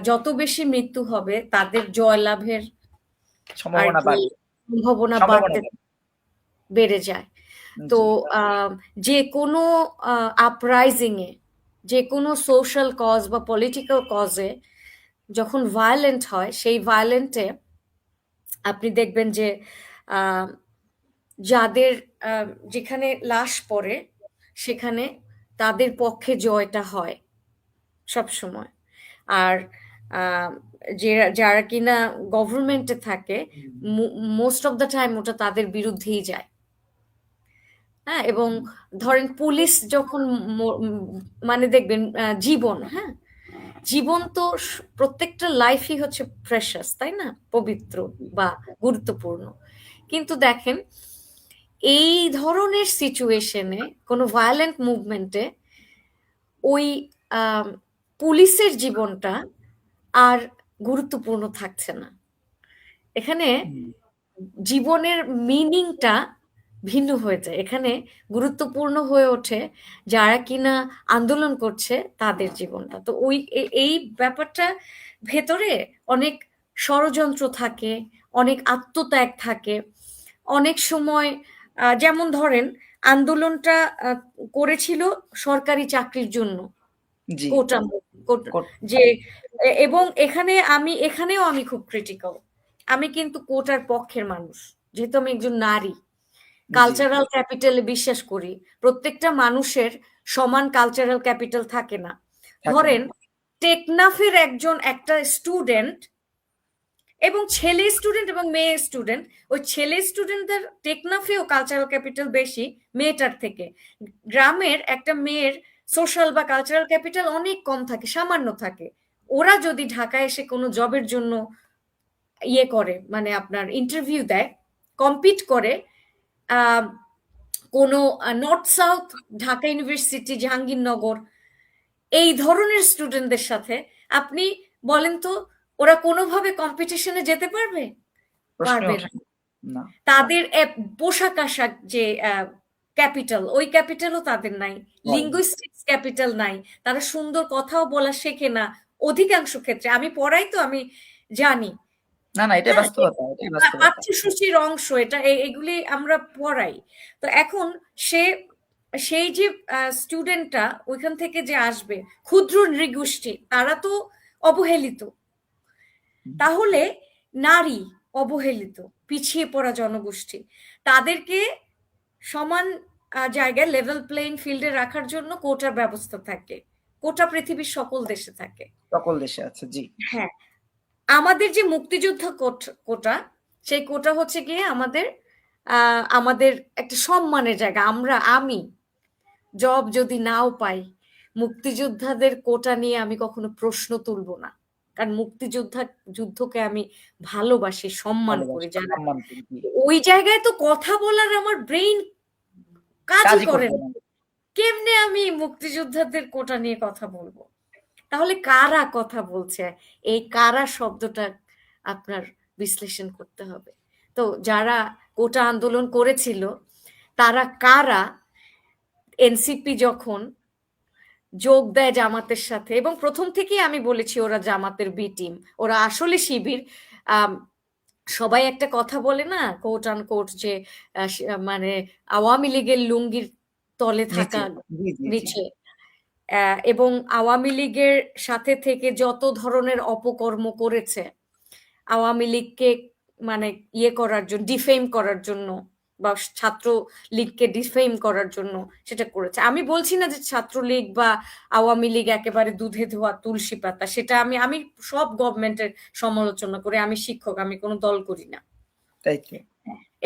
যত বেশি মৃত্যু হবে তাদের জয়লাভের সম্ভাবনা বাড়তে বেড়ে যায়। তো যে কোনো আপরাইজিং এ, যে কোনো সোশ্যাল কজ বা পলিটিক্যাল কজে যখন ভায়োলেন্ট হয়, সেই ভায়োলেন্টে আপনি দেখবেন যে যাদের যেখানে লাশ পড়ে সেখানে তাদের পক্ষে জয়টা হয় সব সময়। আর যারা কিনা গভর্নমেন্টে থাকে মোস্ট অফ দ্য টাইম ওটা তাদের বিরুদ্ধেই যায়। হ্যাঁ, এবং ধরেন পুলিশ যখন মানে দেখবেন জীবন, হ্যাঁ জীবন তো প্রত্যেকটা লাইফই হচ্ছে প্রেশাস, তাই না, পবিত্র বা গুরুত্বপূর্ণ। কিন্তু দেখেন এই ধরনের সিচুয়েশনে কোনো ভায়োলেন্ট মুভমেন্টে ওই পুলিশের জীবনটা আর গুরুত্বপূর্ণ থাকছে না। এখানে জীবনের মিনিংটা ভিন্ন হয়ে যায়। এখানে গুরুত্বপূর্ণ হয়ে ওঠে যারা কিনা আন্দোলন করছে তাদের জীবনটা। তো ওই এই ব্যাপারটা ভেতরে অনেক ষড়যন্ত্র থাকে, অনেক আত্মত্যাগ থাকে। অনেক সময় যেমন ধরেন আন্দোলনটা করেছিল সরকারি চাকরির জন্য, কোটা যে, এবং এখানেও আমি খুব ক্রিটিক্যাল। আমি কিন্তু কোটার পক্ষের মানুষ, যেহেতু আমি একজন নারী। কালচারাল ক্যাপিটালে বিশ্বাস করি। প্রত্যেকটা মানুষের সমান কালচারাল ক্যাপিটাল থাকে না। ধরেন টেকনাফের একটা স্টুডেন্ট, এবং ছেলে স্টুডেন্ট এবং মেয়ে স্টুডেন্ট, ওই ছেলে স্টুডেন্টদের টেকনাফেও কালচারাল ক্যাপিটাল বেশি মেয়েটার থেকে। গ্রামের একটা মেয়ের সোশ্যাল বা কালচারাল ক্যাপিটাল অনেক কম থাকে, সামান্য থাকে। ওরা যদি ঢাকায় এসে কোনো জবের জন্য করে, মানে আপনার ইন্টারভিউ দেয়, কম্পিট করে কোনো north south, Dhaka university, Jahangirnagar, এই ধরনের স্টুডেন্টদের সাথে আপনি বলেন তো ওরা কোনোভাবে কম্পিটিশনে যেতে পারবে? পারবে না। তাদের পোশাক আশাক যে ক্যাপিটাল, ওই ক্যাপিটালও তাদের নাই, লিঙ্গুইস্টিক্স ক্যাপিটাল নাই, তারা সুন্দর কথাও বলা শেখে না অধিকাংশ ক্ষেত্রে। আমি পড়াই তো আমি জানি।
না না, এটা বাস্তবতা, এটা বাস্তবতা।
পাঠ্যসূচির অংশ এটা, এগুলি আমরা পড়াই। তো এখন সেই যে স্টুডেন্টটা ওইখান থেকে যে আসবে, ক্ষুদ্র নৃগোষ্ঠী, তারা তো অবহেলিত। তাহলে নারী অবহেলিত, পিছিয়ে পড়া জনগোষ্ঠী, তাদেরকে সমান জায়গায় লেভেল প্লেইং ফিল্ডে রাখার জন্য কোটার ব্যবস্থা থাকে। কোটা পৃথিবীর সকল দেশে থাকে, সকল দেশে আছে। জি হ্যাঁ, আমাদের যে মুক্তিযোদ্ধা কোটা, সেই কোটা হচ্ছে গিয়ে আমাদের একটা সম্মানের জায়গা। আমি জব যদি নাও পাই, মুক্তিযোদ্ধাদের কোটা নিয়ে আমি কখনো প্রশ্ন তুলব না, কারণ যুদ্ধকে আমি ভালোবাসি, সম্মান করি। ওই জায়গায় তো কথা বলার আমার ব্রেইন কাজই করে না। কেমনে আমি মুক্তিযোদ্ধাদের কোটা নিয়ে কথা বলবো? তাহলে কারা কথা বলছে, এই কারা শব্দটা আপনার বিশ্লেষণ করতে হবে। তো যারা কোটা আন্দোলন করেছিল তারা কারা? এনসিপি যখন যোগ দেয় জামাতের সাথে, এবং প্রথম থেকেই আমি বলেছি ওরা জামাতের বি টিম, ওরা আসলে শিবির। আম, সবাই একটা কথা বলে না, কোট আন কোট, যে মানে আওয়ামী লীগের লুঙ্গির তলে
নিচে।
থাকা,
জি, জি, জি।
নিচে। এবং আওয়ামী লীগের সাথে থেকে যত ধরনের অপকর্ম করেছে, আওয়ামী লীগকে মানে ইয়ে করার জন্য, ডিফেম করার জন্য, বা ছাত্র লীগকে ডিফেম করার জন্য সেটা করেছে। আমি বলছি না যে ছাত্রলীগ বা আওয়ামী লীগ একেবারে দুধে ধোয়া তুলসী পাতা, সেটা আমি আমি সব গভর্নমেন্টের সমালোচনা করি, আমি শিক্ষক, আমি কোনো দল করি না।
তাই তো।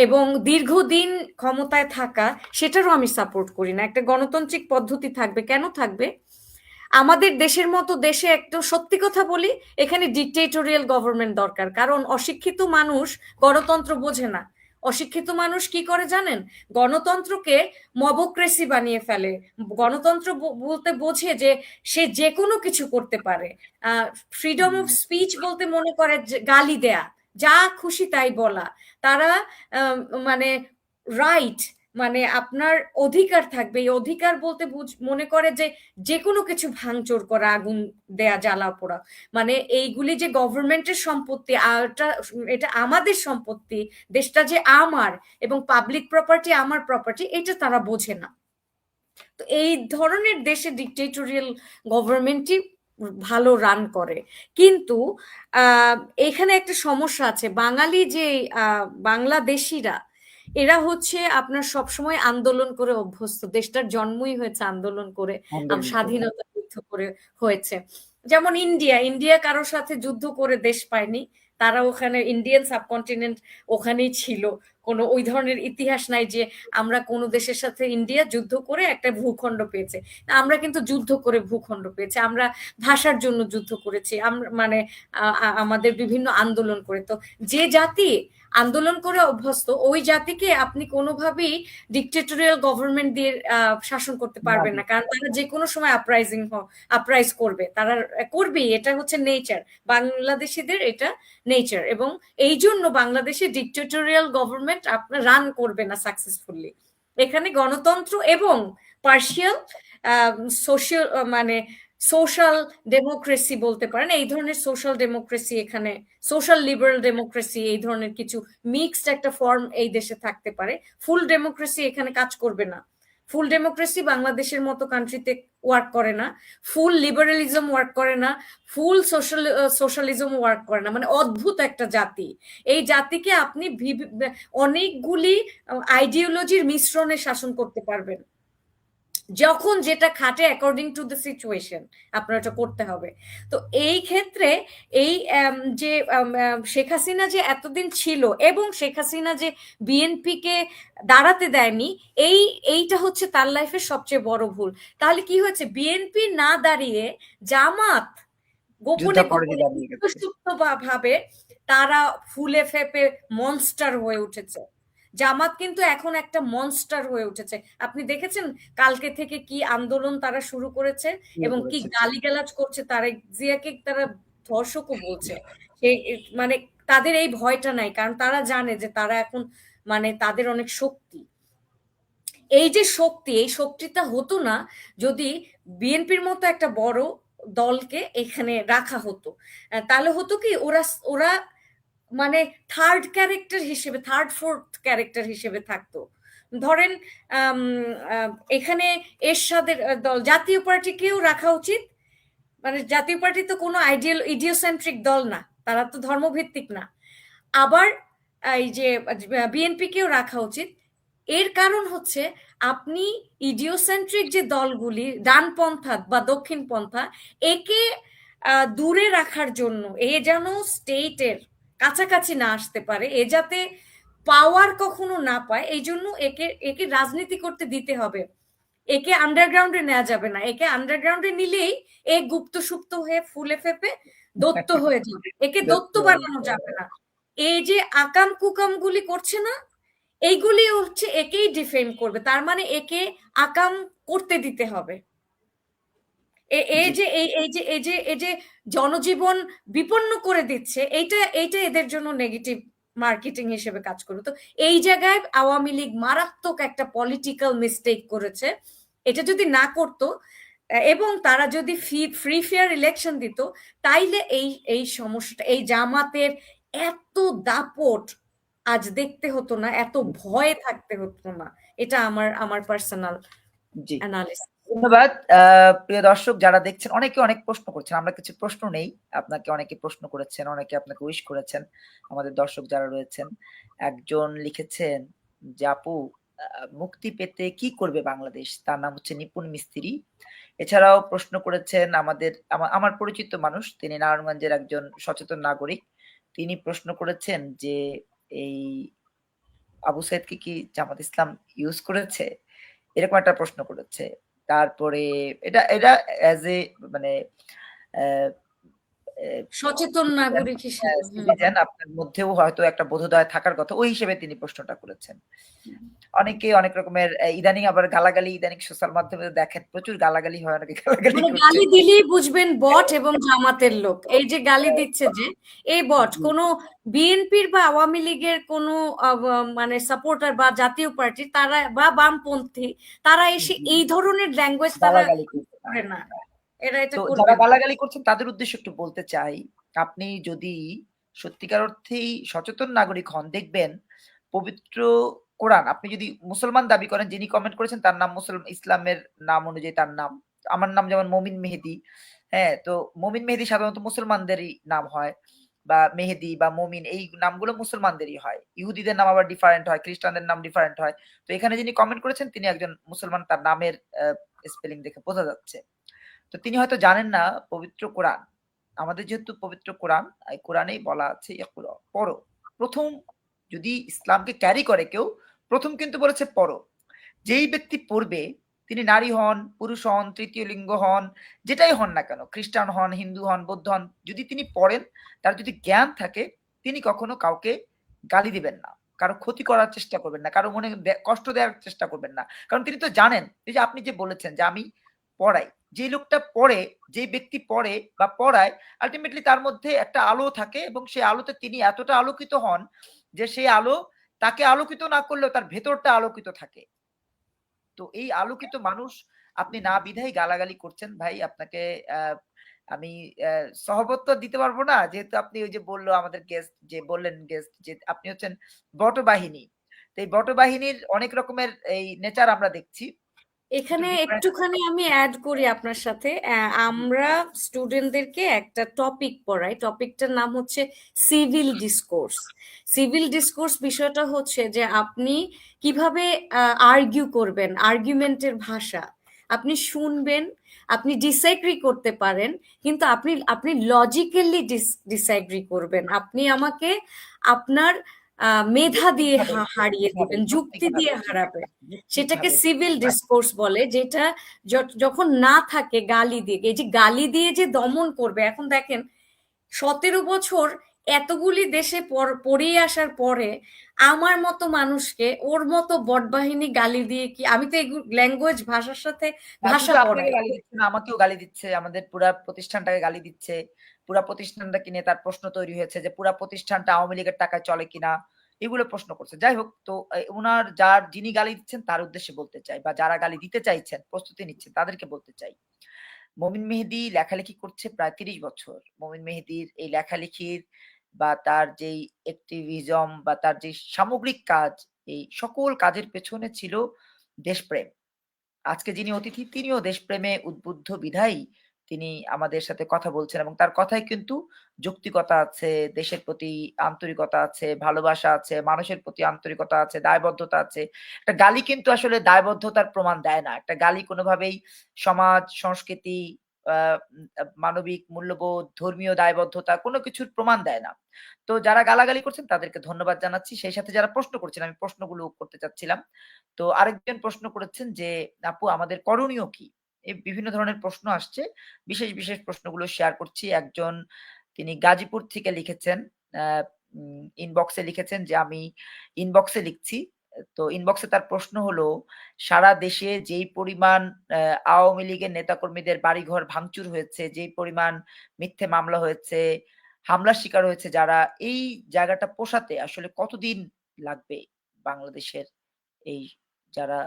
এবং দীর্ঘদিন ক্ষমতায় থাকা, সেটারও আমি সাপোর্ট করি না। একটা গণতান্ত্রিক পদ্ধতি থাকবে, কেন থাকবে? আমাদের দেশের মতো দেশে একটা সত্যি কথা বলি, এখানে ডিকটেটরিয়াল গভর্নমেন্ট দরকার, কারণ অশিক্ষিত মানুষ গণতন্ত্র বোঝে না। অশিক্ষিত মানুষ কি করে জানেন? গণতন্ত্রকে মবক্রেসি বানিয়ে ফেলে। গণতন্ত্র বলতে বোঝে যে সে যে কোনো কিছু করতে পারে। ফ্রিডম অফ স্পিচ বলতে মনে করে গালি দেয়া, যা খুশি তাই বলা। তারা মানে রাইট, মানে আপনার অধিকার থাকবে, এই অধিকার বলতে মনে করে যে যে কোনো কিছু ভাঙচুর করা, আগুন দেয়া, জ্বালা পোড়া, মানে এইগুলি যে গভর্নমেন্টের সম্পত্তি, এটা আমাদের সম্পত্তি, দেশটা যে আমার, এবং পাবলিক প্রপার্টি আমার প্রপার্টি, এটা তারা বোঝে না। তো এই ধরনের দেশে ডিকটেটরিয়াল গভর্নমেন্টই ভালো রান করে। কিন্তু এখানে একটা সমস্যা আছে, বাঙালি যে বাংলাদেশিরা, এরা হচ্ছে আপনার সবসময় আন্দোলন করে অভ্যস্ত, দেশটার জন্মই হয়েছে আন্দোলন করে,
আন্দোলন করে।
স্বাধীনতা যুদ্ধ করে হয়েছে। যেমন ইন্ডিয়া, ইন্ডিয়া কারোর সাথে যুদ্ধ করে দেশ পায়নি, তারা ওখানে ইন্ডিয়ান সাবকন্টিনেন্ট ওখানেই ছিল। কোনো ওই ধরনের ইতিহাস নাই যে আমরা কোনো দেশের সাথে ইন্ডিয়া যুদ্ধ করে একটা ভূখণ্ড পেয়েছে। আমরা কিন্তু যুদ্ধ করে ভূখণ্ড পেয়েছি, আমরা ভাষার জন্য যুদ্ধ করেছি, আমরা মানে আমাদের বিভিন্ন আন্দোলন করে। তো যে জাতি আন্দোলন করে অভ্যস্ত, ওই জাতিকে আপনি কোনোভাবেই ডিকটেটরিয়াল গভর্নমেন্ট দিয়ে শাসন করতে পারবেন না, কারণ তারা যে কোনো সময় আপরাইজ করবে, তারা করবেই, এটা হচ্ছে নেচার, বাংলাদেশিদের এটা নেচার। এবং এই জন্য বাংলাদেশে ডিকটেটরিয়াল গভর্নমেন্ট আপনার রান করবে না সাকসেসফুলি। এখানে গণতন্ত্র এবং পার্শিয়াল সোশিয়াল, মানে সোশ্যাল ডেমোক্রেসি বলতে পারেন, এই ধরনের সোশ্যাল ডেমোক্রেসি, এখানে সোশ্যাল লিবারেল ডেমোক্রেসি, এই ধরনের কিছু মিক্সড একটা ফর্ম এই দেশে থাকতে পারে। ফুল ডেমোক্রেসি এখানে কাজ করবে না। ফুল ডেমোক্রেসি বাংলাদেশের মতো কান্ট্রিতে ওয়ার্ক করে না, ফুল লিবারালিজম ওয়ার্ক করে না, ফুল সোশ্যালিজম ওয়ার্ক করে না। মানে অদ্ভুত একটা জাতি। এই জাতিকে আপনি অনেকগুলি আইডিওলজির মিশ্রণে শাসন করতে পারবেন, যখন যেটা খাটে অ্যাকর্ডিং টু দ্য সিচুয়েশন আপনার এটা করতে হবে। তো এই ক্ষেত্রে এই যে শেখ হাসিনা যে এতদিন ছিল, এবং শেখ হাসিনা যে বিএনপি কে দাঁড়াতে দেয়নি, এইটা হচ্ছে তার লাইফের সবচেয়ে বড় ভুল। তাহলে কি হয়েছে? বিএনপি না দাঁড়িয়ে জামাত গোপনে গোপনে সুপ্ত ভাবে তারা ফুলে ফেপে মনস্টার হয়ে উঠেছে। জামাত কিন্তু এখন একটা মনস্টার হয়ে উঠেছে। আপনি দেখেছেন কালকে থেকে কি আন্দোলন তারা শুরু করেছে, এবং কি গালিগালাজ করছে, তারেক জিয়াকে তারা ধর্ষকও বলছে। মানে তাদের এই ভয়টা নাই, কারণ তারা জানে যে তারা এখন মানে তাদের অনেক শক্তি। এই যে শক্তি, এই শক্তিটা হতো না যদি বিএনপির মতো একটা বড় দলকে এখানে রাখা হতো। তাহলে হতো কি, ওরা ওরা মানে থার্ড ক্যারেক্টার হিসেবে, থার্ড ফোর্থ ক্যারেক্টার হিসেবে থাকতো। ধরেন এখানে এরশাদের দল, জাতীয় পার্টিকেও রাখা উচিত। মানে জাতীয় পার্টি তো কোনো ইডিওসেন্ট্রিক দল না, তারা তো ধর্মভিত্তিক না। আবার এই যে বিএনপি কেও রাখা উচিত। এর কারণ হচ্ছে আপনি ইডিওসেন্ট্রিক যে দলগুলি, ডানপন্থা বা দক্ষিণপন্থা, একে দূরে রাখার জন্য, এ যেন স্টেটের কাছাকাছি না আসতে পারে, এ যাতে পাওয়ার কখনো না পায়, এই জন্য একে একে রাজনীতি করতে দিতে হবে। একে আন্ডারগ্রাউন্ডে নেওয়া যাবে না, একে আন্ডারগ্রাউন্ডে নিলেই এ গুপ্ত সুপ্ত হয়ে ফুলে ফেপে দত্ত হয়ে যাবে, একে দত্ত বানানো যাবে না। এই যে আকাম কুকাম গুলি করছে না, এইগুলি হচ্ছে একেই ডিফেম করবে, তার মানে একে আকাম করতে দিতে হবে। এই যে এই যে জনজীবন বিপন্ন করে দিচ্ছে, এইটা এদের জন্য নেগেটিভ মার্কেটিং হিসেবে কাজ করবে। তো এই জায়গায় আওয়ামী লীগ মারাত্মক একটা পলিটিক্যাল মিস্টেক করেছে। এটা যদি না করতো, এবং তারা যদি ফ্রি ফেয়ার ইলেকশন দিত, তাইলে এই সমস্যাটা, এই জামাতের এত দাপট আজ দেখতে হতো না, এত ভয়ে থাকতে হতো না। এটা আমার পার্সোনাল
জি,
অ্যানালিসিস।
ধন্যবাদ। প্রিয় দর্শক যারা দেখছেন, অনেকে অনেক প্রশ্ন করছেন। আমরা কিছু প্রশ্ন নেই। আপনাকে অনেকে প্রশ্ন করেছেন, অনেকে আপনাকে উইশ করেছেন। আমাদের দর্শক যারা রয়েছেন, একজন লিখেছেন যে, "আপু, মুক্তি পেতে কি করবে বাংলাদেশ?" তার নাম হচ্ছে নিপুণ মিস্ত্রি। এছাড়াও প্রশ্ন করেছেন আমার পরিচিত মানুষ, তিনি নারায়ণগঞ্জের একজন সচেতন নাগরিক। তিনি প্রশ্ন করেছেন যে, এই আবু সাইদকে কি জামাত ইসলাম ইউজ করেছে? এরকম একটা প্রশ্ন করেছে। তারপরে এটা এটা অ্যাজ এ মানে অ্যা
সচেতন
সিটিজেন,
নাগরিক হিসেবে।
সিটিজেন আপনার মধ্যেও হয়তো একটা বোধোদয় থাকার কথা। ওই হিসেবে তিনি প্রশ্নটা করেছেন। অনেকে অনেক রকমের ইদানিং আবার গালাগালি, ইদানিং সোশ্যাল মাধ্যমে দেখেন প্রচুর গালাগালি হয়, অনেকে গালাগালি
মানে
করছে।
গালি দিলেই বুঝবেন বট এবং জামাতের লোক। এই যে গালি দিচ্ছে যে, এই বট
জি,
কোন বিএনপির বা আওয়ামী লীগের কোন মানে সাপোর্টার বা জাতীয় পার্টি তারা বা বামপন্থী, তারা এসে
জি,
এই ধরনের ল্যাঙ্গুয়েজ তারা
গালাগালি করছে না।
করে না। এরা এটা
তো
করবে
যারা
না।
গালাগালি করছেন তাদের উদ্দেশ্যে একটু বলতে চাই, আপনি যদি সত্যিকার অর্থেই সচেতন নাগরিক হন, দেখবেন পবিত্র কোরআন, আপনি যদি মুসলমান দাবি করেন, যিনি কমেন্ট করেছেন তার নাম ইসলামের নাম অনুযায়ী তার নাম। আমার নাম যেমন মমিন মেহেদী, হ্যাঁ? তো মমিন মেহেদী সাধারণত মুসলমানদেরই নাম হয়, বা মেহেদী বা মমিন এই নামগুলো মুসলমানদেরই হয়। ইহুদিদের নাম আবার ডিফারেন্ট হয়, খ্রিস্টানদের নাম ডিফারেন্ট হয়। তো এখানে যিনি কমেন্ট করেছেন তিনি একজন মুসলমান, তার নামের স্পেলিং দেখে বোঝা যাচ্ছে। তো তিনি হয়তো জানেন না পবিত্র কোরআন। আমাদের যেহেতু পবিত্র কোরআন, এই কোরআনেই বলা আছে ইকরা, পড়ো। ১ম যদি ইসলামকে ক্যারি করে কেউ, ১ম কিন্তু বলেছে পড়ো। যেই ব্যক্তি পড়বে, তিনি নারী হন, পুরুষ হন, তৃতীয় লিঙ্গ হন, যেটাই হন না কেন, খ্রিস্টান হন, হিন্দু হন, বৌদ্ধ হন, যদি তিনি পড়েন, তার যদি জ্ঞান থাকে, তিনি কখনো কাউকে গালি দিবেন না। কারো ক্ষতি করার চেষ্টা করবেন না। কারো মনে কষ্ট দেওয়ার চেষ্টা করবেন না। কারণ তিনি তো জানেন, এই যে আপনি যে বলেছেন যে আমি পড়াই। যে লোকটা পড়ে, যে ব্যক্তি পড়ে বা পড়ায়, আল্টিমেটলি তার মধ্যে একটা আলো থাকে এবং সেই আলোতে তিনি এতটা আলোকিত হন যে সেই আলো তাকে আলোকিত না করলেও তার ভেতরটা আলোকিত থাকে। তো এই আলোকিত মানুষ আপনি না বিধায় গালাগালি করছেন ভাই। আপনাকে আ আমি সহবত তো দিতে পারব না। যেহেতু আপনি ওই যে বলল আমাদের গেস্ট, যে বললেন গেস্ট যে আপনি হচ্ছেন বটবাহিনী। তো এই বটবাহিনীর অনেক রকমের এই নেচার আমরা দেখছি। একটু
এখানে
ডিফারেন্ট।
একটুখানি আমি অ্যাড করি আপনার সাথে। আমরা স্টুডেন্টদেরকে একটা টপিক পড়াই, টপিকটার নাম হচ্ছে সিভিল ডিসকোর্স। সিভিল ডিসকোর্স বিষয়টা হচ্ছে যে আপনি কিভাবে আর্গিউ করবেন, আর্গুমেন্টের ভাষা আপনি শুনবেন, আপনি ডিসএগ্রি করতে পারেন, কিন্তু আপনি আপনি লজিক্যালি ডিসএগ্রি করবেন। আপনি আমাকে আপনার মেধা দিয়ে
যৌক্তিকভাবে,
হারিয়ে দিবেন, যুক্তি দিয়ে হারাবেন। সেটাকে
যৌক্তিকভাবে।
সিভিল ডিসকোর্স বলে, যেটা যখন না থাকে গালি দিয়ে। এই যে গালি দিয়ে যে দমন করবে, এখন দেখেন 17 বছর এতগুলি দেশে পড়িয়ে আসার পরে আমার মতো মানুষকে ওর মতো বটবাহিনী গালি দিয়ে কি, আমি তো ল্যাঙ্গুয়েজ ভাষার সাথে ভাষা
শুধু আপনাকে
পড়াই।
গালি দিচ্ছে না, আমাকেও গালি দিচ্ছে। আমাদের পুরা প্রতিষ্ঠানটাকে গালি দিচ্ছে। পুরা প্রতিষ্ঠানটাকে নিয়ে তার প্রশ্ন তৈরি হয়েছে যে পুরা প্রতিষ্ঠানটা আওয়ামী লীগের টাকায় চলে কিনা? এগুলো প্রশ্ন করছে। যাই হোক, তো উনার যিনি গালি দিচ্ছেন তার উদ্দেশ্যে বলতে চাই, বা যারা গালি দিতে চাইছেন, প্রস্তুতি নিচ্ছেন তাদেরকে বলতে চাই। মমিন মেহেদী লেখালেখি করছে প্রায় ৩০ বছর। মমিন মেহেদীর এই লেখালেখির বা তার যেই অ্যাক্টিভিজম বা তার যে সামগ্রিক কাজ, এই সকল কাজের পেছনে ছিল দেশপ্রেম। আজকে যিনি অতিথি তিনিও দেশপ্রেমে উদ্বুদ্ধ বিধায়ী তিনি আমাদের সাথে কথা বলছেন, এবং তার কথায় কিন্তু যৌক্তিকতা আছে, দেশের প্রতি আন্তরিকতা আছে, ভালোবাসা আছে, মানুষের প্রতি আন্তরিকতা আছে, দায়বদ্ধতা আছে। একটা গালি কিন্তু আসলে দায়বদ্ধতার প্রমাণ দেয় না। একটা গালি কোনোভাবেই সমাজ, সংস্কৃতি, আ মানবিক মূল্যবোধ, ধর্মীয় দায়বদ্ধতা কোনো কিছুর প্রমাণ দেয় না। তো যারা গালাগালি করছেন তাদেরকে ধন্যবাদ জানাচ্ছি। সেই সাথে যারা প্রশ্ন করছেন, আমি প্রশ্নগুলো করতে চাচ্ছিলাম। তো আরেকজন প্রশ্ন করেছেন যে, "আপু, আমাদের করণীয় কি?" এই বিভিন্ন ধরনের প্রশ্ন আসছে। বিশেষ প্রশ্নগুলো শেয়ার করছি। একজন, তিনি গাজীপুর থেকে লিখেছেন, আ ইনবক্সে লিখেছেন যে, "আমি ইনবক্সে লিখছি।" তো ইনবক্সে তার প্রশ্ন হলো, "সারা দেশে যেই পরিমাণ আওয়ামী লীগের নেতাকর্মীদের বাড়িঘর ভাঙচুর হয়েছে, যেই পরিমাণ মিথ্যে মামলা হয়েছে, হামলার শিকার হয়েছে যারা, এই জায়গাটা পোষাতে আসলে কতদিন লাগবে বাংলাদেশের এই যারা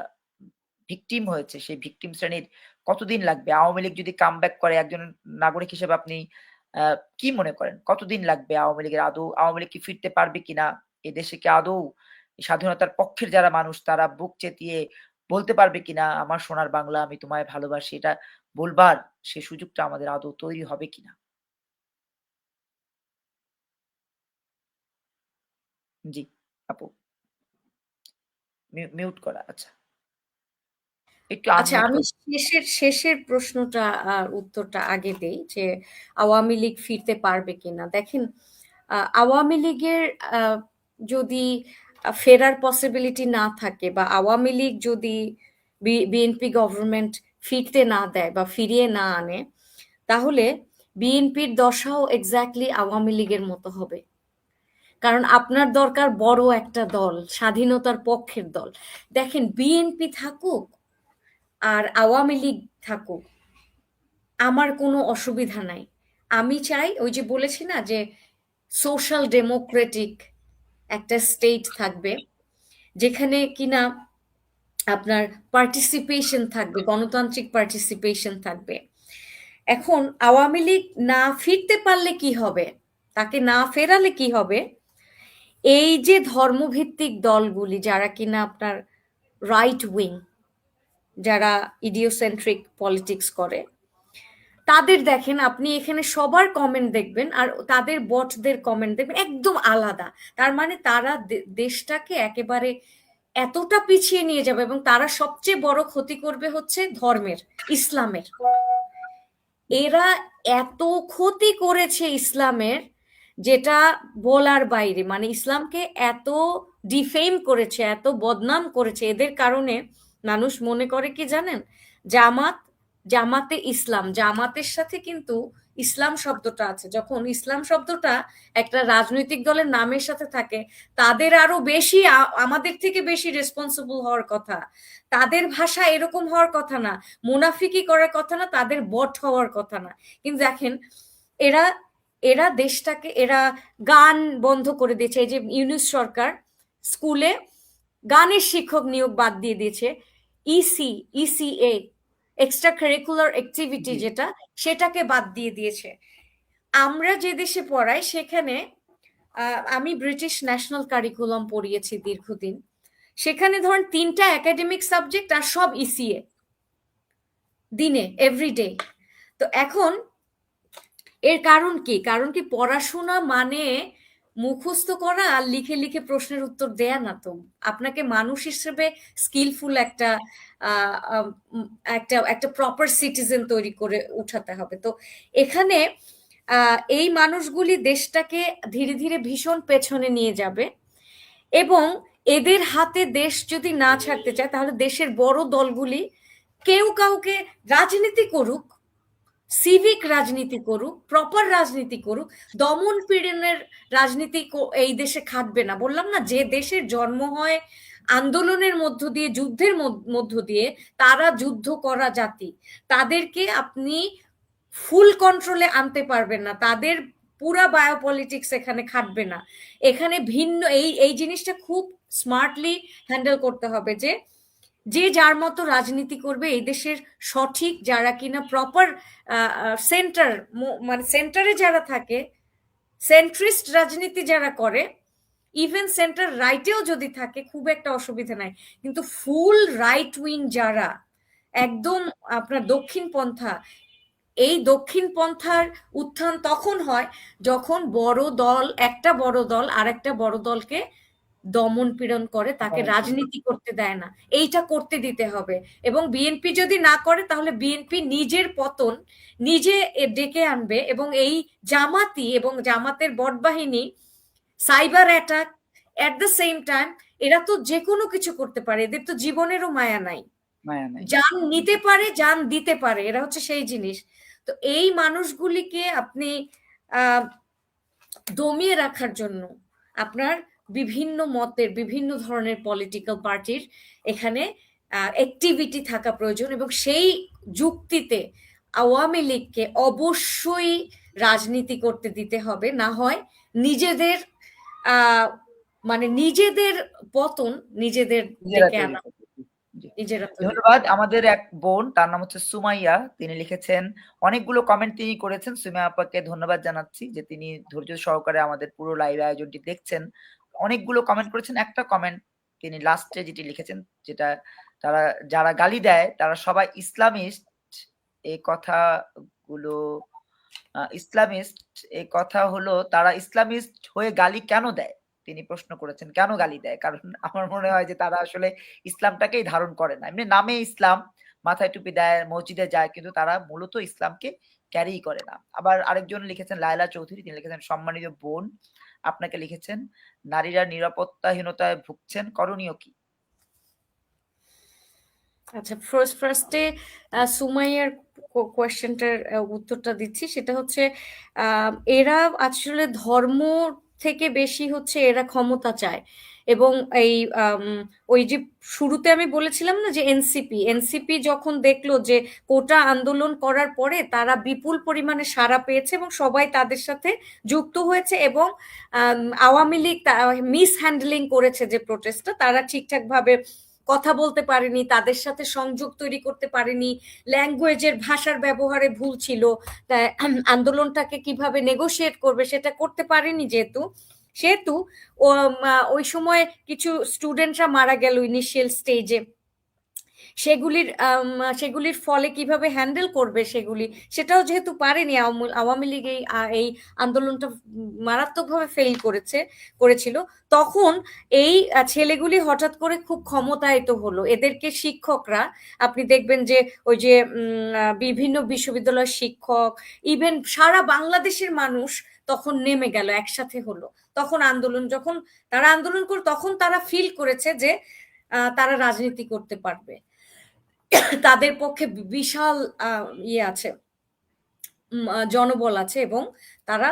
ভিকটিম হয়েছে সেই ভিকটিম শ্রেণীর কতদিন লাগবে? আওয়ামী লীগ যদি কামব্যাক করে একজন নাগরিক হিসেবে আপনি কি মনে করেন? কতদিন লাগবে আওয়ামী লীগের আদৌ আওয়ামী লীগ কি ফিরতে পারবে কিনা? এদেশে কি আদৌ স্বাধীনতার পক্ষের যারা মানুষ তারা বুক চেতিয়ে বলতে পারবে কিনা, "আমার সোনার বাংলা, আমি তোমায় ভালোবাসি।" এটা বলবার সে সুযোগটা আমাদের আদৌ তৈরি হবে কিনা? জি, আপু। মিউট করা। আচ্ছা। একটু
আচ্ছা,
আনমিউট
আমি
করে
শেষের প্রশ্নটা উত্তরটা আগে দেই যে আওয়ামী লীগ ফিরতে পারবে কিনা। দেখেন, আওয়ামী লীগের যদি ফেরার পসিবিলিটি না থাকে বা আওয়ামী লীগ যদি বিএনপি গভর্নমেন্ট ফিরতে না দেয় বা ফিরিয়ে না আনে, তাহলে বিএনপির দশাও এক্স্যাক্টলি আওয়ামী লীগের মতো হবে। কারণ আপনার দরকার বড় একটা দল, স্বাধীনতার পক্ষের দল। দেখেন, বিএনপি থাকুক আর আওয়ামী লীগ থাকুক, আমার কোনো অসুবিধা নাই। আমি চাই, ওই যে বলেছি না যে সোশ্যাল ডেমোক্রেটিক একটা স্টেট থাকবে, যেখানে কিনা আপনার পার্টিসিপেশন থাকবে, গণতান্ত্রিক পার্টিসিপেশন থাকবে। এখন আওয়ামী লীগ না ফিরতে পারলে কি হবে, তাকে না ফেরালে কি হবে? এই যে ধর্মভিত্তিক দলগুলি যারা কিনা আপনার রাইট উইং, যারা ইডিওসেন্ট্রিক পলিটিক্স করে, তাদের দেখেন, আপনি এখানে সবার কমেন্ট দেখবেন আর তাদের বটদের কমেন্ট দেখবেন একদম আলাদা। তার মানে তারা দেশটাকে একেবারে এতটা পিছিয়ে নিয়ে যাবে এবং তারা সবচেয়ে বড় ক্ষতি করবে হচ্ছে ধর্মের, ইসলামের। এরা এত ক্ষতি করেছে ইসলামের, যেটা বলার বাইরে। মানে ইসলামকে এত ডিফেম করেছে, এত বদনাম করেছে। এদের কারণে মানুষ মনে করে কি জানেন, জামাত, জামাতে ইসলাম, জামাতের সাথে কিন্তু ইসলাম শব্দটা আছে। যখন ইসলাম শব্দটা একটা রাজনৈতিক দলের নামের সাথে থাকে, তাদের আরো বেশি, আমাদের থেকে বেশি রেসপন্সিবল হওয়ার কথা। তাদের ভাষা এরকম হওয়ার কথা না, মুনাফিকি করার কথা না, তাদের বট হওয়ার কথা না। কিন্তু দেখেন, এরা এরা দেশটাকে, এরা গান বন্ধ করে দিয়েছে। এই যে ইউনূস সরকার স্কুলে গানের শিক্ষক নিয়োগ বাদ দিয়ে দিয়েছে। ইসিএ, এক্সট্রা কারিকুলার অ্যাক্টিভিটি
জি,
যেটা, সেটাকে বাদ দিয়ে দিয়েছে। আমরা যে দেশে পড়াই সেখানে, আমি ব্রিটিশ ন্যাশনাল কারিকুলাম পড়িয়েছি দীর্ঘদিন। সেখানে ধরেন 3টা একাডেমিক সাবজেক্ট আর সব ইসিএ, দিনে, এভরিডে। তো এখন এর কারণ কি? কারণ কি পড়াশোনা মানে মুখস্থ করা আর লিখে লিখে প্রশ্নের উত্তর দেয়া না তো। আপনাকে মানুষ হিসেবে স্কিলফুল একটা আহ, আহ, একটা একটা প্রপার সিটিজেন তৈরি করে উঠাতে হবে। তো এখানে এই মানুষগুলি দেশটাকে ধীরে ধীরে ভীষণ পেছনে নিয়ে যাবে এবং এদের হাতে দেশ যদি না ছাড়তে চায়, তাহলে দেশের বড় দলগুলি কেউ কাউকে রাজনীতি করুক, সিভিক রাজনীতি করুক, প্রপার রাজনীতি করুক, দমন পীড়নের রাজনীতি এই দেশে খাটবে না। বললাম না, যে দেশের জন্ম হয় আন্দোলনের মধ্য দিয়ে, যুদ্ধের মধ্য দিয়ে, তারা যুদ্ধ করা জাতি, তাদেরকে আপনি ফুল কন্ট্রোলে আনতে পারবেন না। তাদের পুরা বায়োপলিটিক্স এখানে খাটবে না। এখানে ভিন্ন, এই এই জিনিসটা খুব স্মার্টলি হ্যান্ডেল করতে হবে যে যে যার মতো রাজনীতি করবে। এই দেশের সঠিক যারা কিনা প্রপার সেন্টার, মানে সেন্টারে যারা থাকে, সেন্ট্রিস্ট রাজনীতি যারা করে, ইভেন সেন্টার রাইটেও যদি থাকে খুব একটা অসুবিধা নাই। কিন্তু ফুল রাইট উইং যারা, একদম আপনার দক্ষিণ পন্থা, এই দক্ষিণ পন্থার উত্থান তখন হয় যখন বড় দল, একটা বড় দল আর একটা বড় দলকে দমন পীড়ন করে, তাকে
দমন পীড়ন।
রাজনীতি করতে দেয় না। এইটা করতে দিতে হবে। এবং বিএনপি যদি না করে, তাহলে বিএনপি নিজের পতন নিজে ডেকে আনবে। এবং এই জামাতি এবং জামাতের বটবাহিনী cyber attack, at the same time এরা তো যে কোনো কিছু করতে পারে, এদের তো জীবনেরও মায়া নাই।
মায়া নাই।
জান নিতে পারে, জান দিতে পারে, এরা হচ্ছে সেই জিনিস। তো এই মানুষগুলিকে আপনি আহ দমিয়ে রাখার জন্য আপনার বিভিন্ন মতের, বিভিন্ন ধরনের পলিটিক্যাল পার্টির এখানে অ্যাক্টিভিটি থাকা প্রয়োজন। এবং সেই যুক্তিতে আওয়ামী লীগকে অবশ্যই রাজনীতি করতে দিতে হবে। না হয় নিজেদের মানে নিজেদের পতন নিজেদের
নিজেরা
ডেকে
তৈরি
আনা।
করতে। জি।
নিজেরা তৈরি
ধন্যবাদ। আমাদের এক বোন, তার নাম হচ্ছে সুমাইয়া। তিনি লিখেছেন, অনেকগুলো কমেন্ট তিনি করেছেন। সুমাইয়া আপাকে ধন্যবাদ জানাচ্ছি যে তিনি ধৈর্য সহকারে আমাদের পুরো লাইভ আয়োজনটি দেখছেন। অনেকগুলো কমেন্ট করেছেন। একটা কমেন্ট তিনি লাস্টে যেটি লিখেছেন, যেটা তারা যারা গালি দেয় তারা সবাই ইসলামিস্ট। এই কথাগুলো ইসলামিস্ট, এই কথা হলো তারা ইসলামিস্ট হয়ে গালি কেন দেয়? তিনি প্রশ্ন করেছেন কেন গালি দেয়? কারণ আমার মনে হয় যে তারা আসলে ইসলামটাকেই ধারণ করে না। এমনি নামে ইসলাম, মাথায় টুপি দেয়, মসজিদে যায়, কিন্তু তারা মূলত ইসলামকে ক্যারি করে না। আবার আরেকজন লিখেছেন লায়লা চৌধুরী, তিনি লিখেছেন, সম্মানিত বোন, আপনাকে লিখেছেন, নারীরা নিরাপত্তাহীনতায় ভুগছেন, করণীয় কি?
আচ্ছা, ফার্স্টে সুমাইয়ার কোয়েশ্চেনটার উত্তরটা দিচ্ছি। সেটা হচ্ছে এরা আসলে ধর্ম থেকে বেশি হচ্ছে এরা ক্ষমতা চায়। এবং এই ওই যে শুরুতে আমি বলেছিলাম না যে এনসিপি যখন দেখলো যে কোটা আন্দোলন করার পরে তারা বিপুল পরিমাণে সাড়া পেয়েছে এবং সবাই তাদের সাথে যুক্ত হয়েছে, এবং আওয়ামী লীগ মিস হ্যান্ডলিং করেছে যে প্রোটেস্টটা, তারা ঠিকঠাক ভাবে কথা বলতে পারেনি, তাদের সাথে সংযোগ তৈরি করতে পারেনি, ল্যাঙ্গুয়েজের ভাষার ব্যবহারে ভুল ছিল, আন্দোলনটাকে কিভাবে নেগোশিয়েট করবে সেটা করতে পারেনি, সেহেতু ওই সময় কিছু স্টুডেন্টরা মারা গেল ইনিশিয়াল স্টেজে। সেগুলির ফলে কিভাবে হ্যান্ডেল করবে সেটাও যেহেতু পারেনি, আওয়ামী লীগ এই আন্দোলনটা মারাত্মকভাবে ফেল করেছিল, তখন এই ছেলেগুলি হঠাৎ করে খুব ক্ষমতায়িত হলো। এদেরকে শিক্ষকরা, আপনি দেখবেন যে ওই যে বিভিন্ন বিশ্ববিদ্যালয়ের শিক্ষক, ইভেন সারা বাংলাদেশের মানুষ তখন নেমে গেল, একসাথে হলো। তখন যখন তারা আন্দোলন করে, তখন তারা ফিল করেছে যে তারা রাজনীতি করতে পারবে, তাদের পক্ষে বিশাল ইয়ে আছে, জনবল আছে, এবং তারা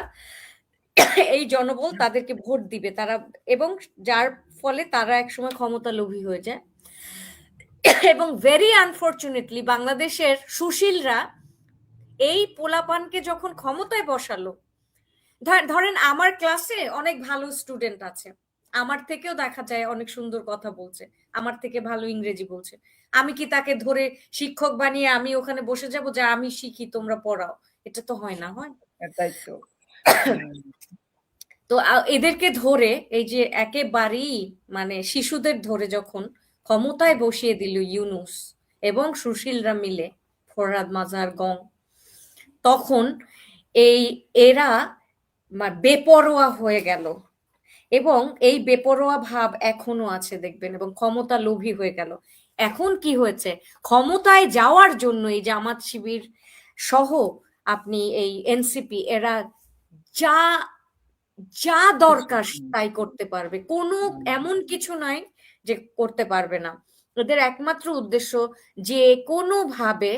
এই জনবল তাদেরকে ভোট দিবে, তারা, এবং যার ফলে তারা একসময় ক্ষমতা লোভী হয়ে যায়। এবং ভেরি আনফরচুনেটলি বাংলাদেশের সুশীলরা এই পোলাপানকে যখন ক্ষমতায় বসালো, ধরেন আমার ক্লাসে অনেক ভালো স্টুডেন্ট আছে, আমার থেকেও দেখা যায় অনেক সুন্দর কথা বলছে, আমার থেকে ভালো ইংরেজি বলছে, আমি কি তাকে ধরে শিক্ষক বানিয়ে আমি ওখানে বসে যাব যে আমি শিখি তোমরা পড়াও? এটা তো হয় না, হয়?
তাই তো।
তো এদেরকে ধরে, এই যে একেবারেই মানে শিশুদের ধরে যখন ক্ষমতায় বসিয়ে দিল ইউনূস এবং সুশীলরা মিলে, ফরহাদ মাজার গং, তখন এরা বেপরোয়া হয়ে গেল, এবং এই বেপরোয়া ভাব এখনো আছে দেখবেন, এবং ক্ষমতা লোভী হয়ে গেল। এখন কি হয়েছে, ক্ষমতায় যাওয়ার জন্য এই জামাত শিবির সহ আপনি এই এনসিপি, এরা যা যা দরকার তাই করতে পারবে, কোনো এমন কিছু নাই যে করতে পারবে না। এদের একমাত্র উদ্দেশ্য যে কোনো ভাবে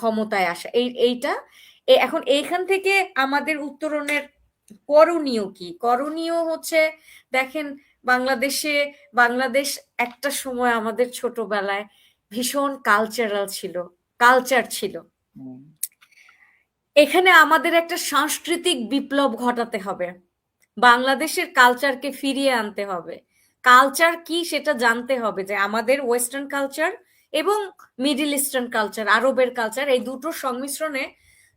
ক্ষমতায় আসা। এইটা এখন এইখান থেকে আমাদের উত্তরণের করণীয় কি? করণীয় হচ্ছে, দেখেন, বাংলাদেশ একটা সময় আমাদের ছোটবেলায় ভীষণ কালচার ছিল। এখানে আমাদের একটা সাংস্কৃতিক বিপ্লব ঘটাতে হবে, বাংলাদেশের কালচারকে ফিরিয়ে আনতে হবে। কালচার কি সেটা জানতে হবে, যে আমাদের ওয়েস্টার্ন কালচার এবং মিডল ইস্টার্ন কালচার, আরবের কালচার, এই দুটোর সংমিশ্রণে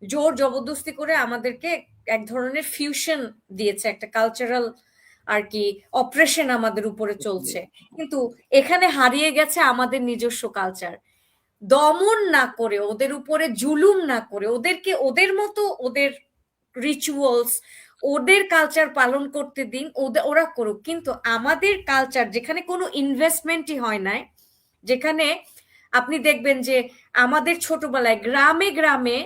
জোর জবরদস্তি করে আমাদেরকে এক ধরনের ফিউশন দিয়েছে, একটা কালচারাল আর কি অপারেশন আমাদের উপরে চলছে, কিন্তু এখানে হারিয়ে গেছে আমাদের নিজস্ব কালচার। দমন না করে, ওদের উপরে জুলুম না করে, ওদেরকে ওদের মতো ওদের রিচুয়ালস, ওদের কালচার পালন করতে দিন, ওরা করুক, কিন্তু আমাদের কালচার যেখানে কোনো ইনভেস্টমেন্টই হয় নাই, যেখানে আপনি দেখবেন যে আমাদের ছোটবেলায় গ্রামে গ্রামে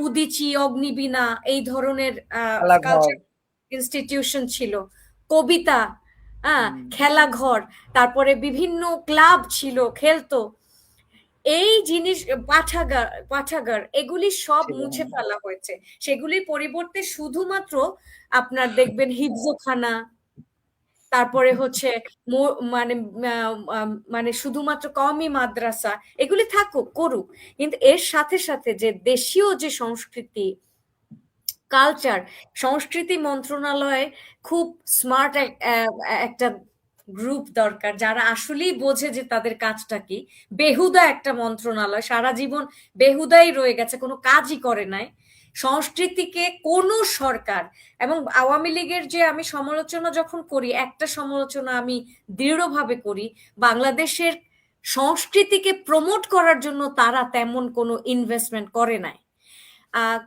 উদীচী, অগ্নিবীণা, এই ধরনের কালচার ইনস্টিটিউশন ছিল, কবিতা, খেলাঘর, তারপরে বিভিন্ন ক্লাব ছিল, খেলতো, এই জিনিস, পাঠাগার, এগুলি সব মুছে ফেলা হয়েছে। সেগুলির পরিবর্তে শুধুমাত্র আপনার দেখবেন হিফজোখানা, তারপরে হচ্ছে মানে মানে শুধুমাত্র কওমি মাদ্রাসা, এগুলি থাকুক, করুক, কিন্তু এর সাথে সাথে যে দেশীয় যে সংস্কৃতি, কালচার, সংস্কৃতি মন্ত্রণালয় খুব স্মার্ট একটা গ্রুপ দরকার যারা আসলেই বোঝে যে তাদের কাজটা কি। বেহুদা একটা মন্ত্রণালয় সারা জীবন বেহুদাই রয়ে গেছে, কোনো কাজই করে নাই। সংস্কৃতিকে কোনো সরকার, এবং আওয়ামী লীগের যে আমি সমালোচনা যখন করি, একটা সমালোচনা আমি দৃঢ়ভাবে করি, বাংলাদেশের সংস্কৃতিকে প্রমোট করার জন্য তারা তেমন কোনো ইনভেস্টমেন্ট করে নাই। আহ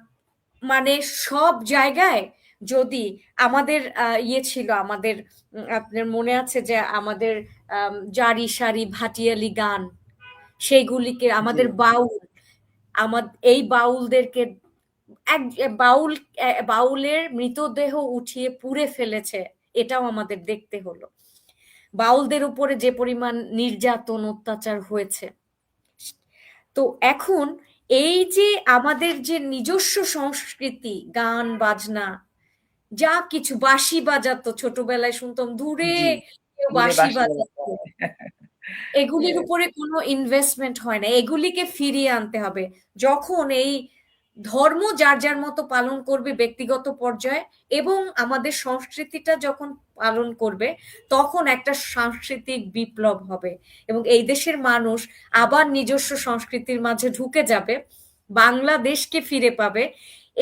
মানে সব জায়গায় যদি আমাদের ইয়ে ছিল, আমাদের আপনার মনে আছে যে আমাদের জারি সারি ভাটিয়ালি গান, সেইগুলিকে
জি
আমাদের বাউল, এই বাউলদেরকে এক বাউল বাউলের মৃতদেহ উঠিয়ে পুড়ে ফেলেছে, এটাও আমাদের দেখতে হলো। বাউলদের উপরে যে পরিমাণ নির্যাতন অত্যাচার হয়েছে। তো এখন এই যে আমাদের যে নিজস্ব সংস্কৃতি, গান বাজনা, যা কিছু, বাঁশি বাজাতো ছোটবেলায় শুনতাম, দূরে
জি
কেউ
দূরে
বাঁশি
বাঁশি বাজাতে
বাজাতো,
হয়।
এগুলির উপরে কোনো ইনভেস্টমেন্ট হয় না। এগুলিকে ফিরিয়ে আনতে হবে। যখন এই ধর্ম যার যার মতো পালন করবে ব্যক্তিগত পর্যায়ে, এবং আমাদের সংস্কৃতিটা যখন পালন করবে, তখন একটা সাংস্কৃতিক বিপ্লব হবে এবং এই দেশের মানুষ আবার নিজস্ব সংস্কৃতির মাঝে ঢুকে যাবে, বাংলাদেশকে ফিরে পাবে।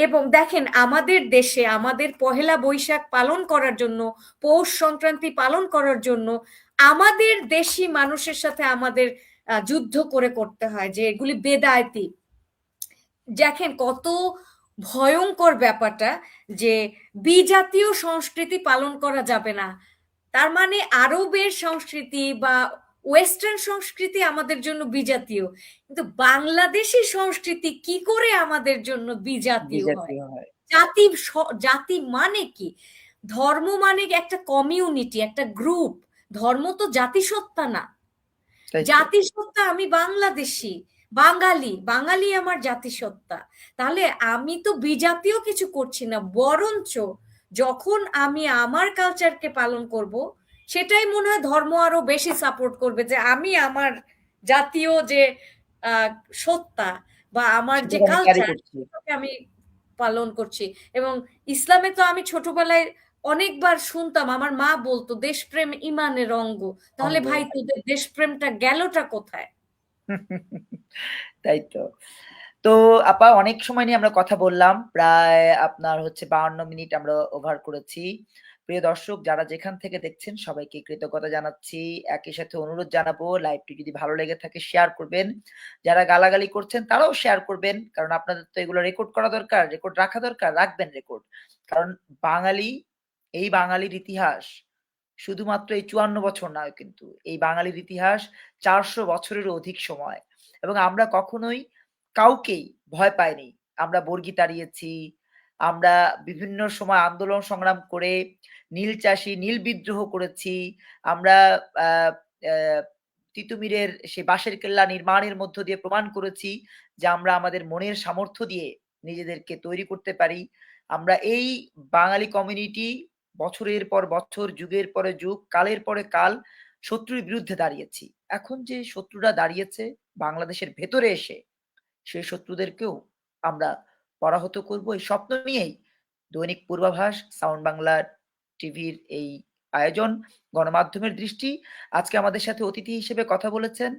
এবং দেখেন, আমাদের দেশে আমাদের পহেলা বৈশাখ পালন করার জন্য, পৌষ সংক্রান্তি পালন করার জন্য আমাদের দেশি মানুষের সাথে আমাদের যুদ্ধ করে করতে হয়, যে এগুলি বেদায়তি। দেখেন কত ভয়ঙ্কর ব্যাপারটা, যে বিজাতীয় সংস্কৃতি পালন করা যাবে না, তার মানে আরবের সংস্কৃতি বা ওয়েস্টার্ন সংস্কৃতি আমাদের জন্য বিজাতীয়। কিন্তু বাংলাদেশি সংস্কৃতি কি করে আমাদের জন্য বিজাতীয় হয়?
বিজাতীয় হয়।
জাতি, জাতি মানে কি? ধর্ম মানে একটা কমিউনিটি, একটা গ্রুপ। ধর্ম তো জাতিসত্তা না।
তাই তো।
জাতিসত্তা আমি বাংলাদেশি, বাঙালি, বাঙালি আমার জাতিসত্তা। তাহলে আমি তো বিজাতীয় কিছু করছি না, বরঞ্চ যখন আমি আমার কালচারকে পালন করব, সেটাই মনে হয় ধর্ম আরো বেশি সাপোর্ট করবে, যে আমি আমার জাতীয় যে আহ সত্তা বা আমার যে
সেটাকে আমি ক্যারি
কালচার,
করছি।
সেটাকে আমি পালন করছি। এবং ইসলামে তো আমি ছোটবেলায় অনেকবার শুনতাম, আমার মা বলতো দেশপ্রেম ইমানের অঙ্গ। তাহলে
অঙ্গ।
ভাই তোদের দেশপ্রেমটা গেলটা কোথায়?
তাই তো। তো আপা অনেক সময় নিয়ে আমরা কথা বললাম। প্রায় আপনার হচ্ছে ৫২ মিনিট আমরা ওভার করেছি। প্রিয় দর্শক যারা যেখান থেকে দেখছেন সবাইকে কৃতজ্ঞতা জানাচ্ছি। একই সাথে অনুরোধ জানাবো লাইভটি যদি ভালো লেগে থাকে শেয়ার করবেন। যারা গালাগালি করছেন তারাও শেয়ার করবেন। কারণ আপনাদের তো এগুলো রেকর্ড করা দরকার, রেকর্ড রাখা দরকার, রাখবেন রেকর্ড। কারণ বাঙালি, এই বাঙালির ইতিহাস শুধুমাত্র এই ৫৪ বছর নয় কিন্তু। এই বাঙালির ইতিহাস ৪০০ বছরেরও অধিক সময়। এবং আমরা কখনোই কাউকেই ভয় পাইনি। আমরা বর্গি তাড়িয়েছি। আমরা বিভিন্ন সময় আন্দোলন সংগ্রাম করে নীল চাষী, নীল বিদ্রোহ করেছি। আমরা আ অ্যা তিতুমীরের সেই বাঁশের কেল্লা নির্মাণের মধ্য দিয়ে প্রমাণ করেছি যে আমরা আমাদের মনের সামর্থ্য দিয়ে নিজেদেরকে তৈরি করতে পারি। আমরা এই বাঙালি কমিউনিটি বছরের পর বছর, যুগের পরে যুগ, কালের পরে কাল শত্রুর বিরুদ্ধে দাঁড়িয়েছি। এখন যে শত্রুরা দাঁড়িয়েছে বাংলাদেশের ভেতরে এসে, সেই শত্রুদেরকেও আমরা পরাহত করব এই স্বপ্ন নিয়েই দৈনিক পূর্বাভাস, সাউন্ড বাংলা টিভির এই আয়োজন, গণমাধ্যমের দৃষ্টি। আজকে আমাদের সাথে অতিথি হিসেবে কথা বলেছেন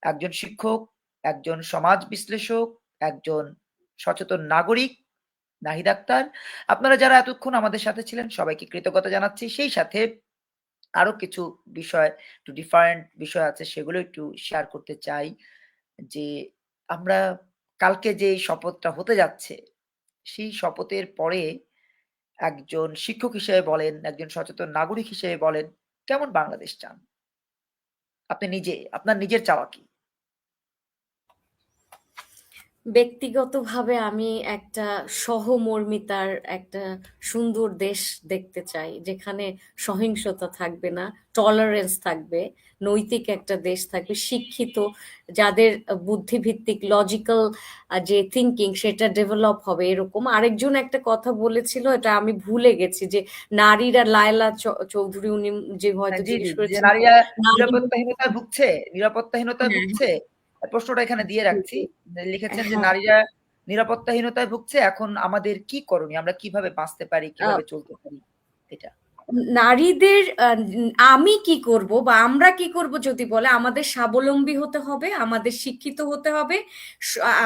একজন শিক্ষক, একজন সমাজ বিশ্লেষক, একজন সচেতন নাগরিক নাহিদ আক্তার। আপনারা যারা এতক্ষণ আমাদের সাথে ছিলেন সবাইকে কৃতজ্ঞতা জানাচ্ছি। সেই সাথে আরো কিছু বিষয়, একটু ডিফারেন্ট বিষয় আছে সেগুলো একটু শেয়ার করতে চাই। যে আমরা কালকে যে শপথটা হতে যাচ্ছে, সেই শপথের পরে একজন শিক্ষক হিসেবে বলেন, একজন সচেতন নাগরিক হিসেবে বলেন, কেমন বাংলাদেশ চান? আপনি নিজে, আপনার নিজের চাওয়া কি?
ব্যক্তিগতভাবে আমি একটা সহমর্মিতার একটা সুন্দর দেশ দেখতে চাই, যেখানে সহিংসতা থাকবে না, টলারেন্স থাকবে, নৈতিক একটা দেশ থাকবে, শিক্ষিত, যাদের বুদ্ধিভিত্তিক লজিক্যাল যে থিঙ্কিং সেটা ডেভেলপ হবে। এরকম আরেকজন একটা কথা বলেছিল, এটা আমি ভুলে গেছি, যে নারীরা, লায়লা চৌধুরী, উনি যে হয়তো
জি, জি,
জিজ্ঞেস
যে
করেছেন যে
নারীরা
নারী,
নিরাপত্তাহীনতায় ভুগছে, নিরাপত্তাহীনতায়
হ্যাঁ,
ভুগছে। প্রশ্নটা এখানে দিয়ে রাখছি। লিখেছেন যে
হ্যাঁ,
নারীরা নিরাপত্তাহীনতায় ভুগছে। এখন আমাদের কি করণীয়? আমরা কিভাবে বাঁচতে পারি,
হ্যাঁ,
কিভাবে চলতে পারি? এটা।
নারীদের আমি কি করব বা আমরা কি করব যদি বলে, আমাদের স্বাবলম্বী হতে হবে, আমাদের শিক্ষিত হতে হবে,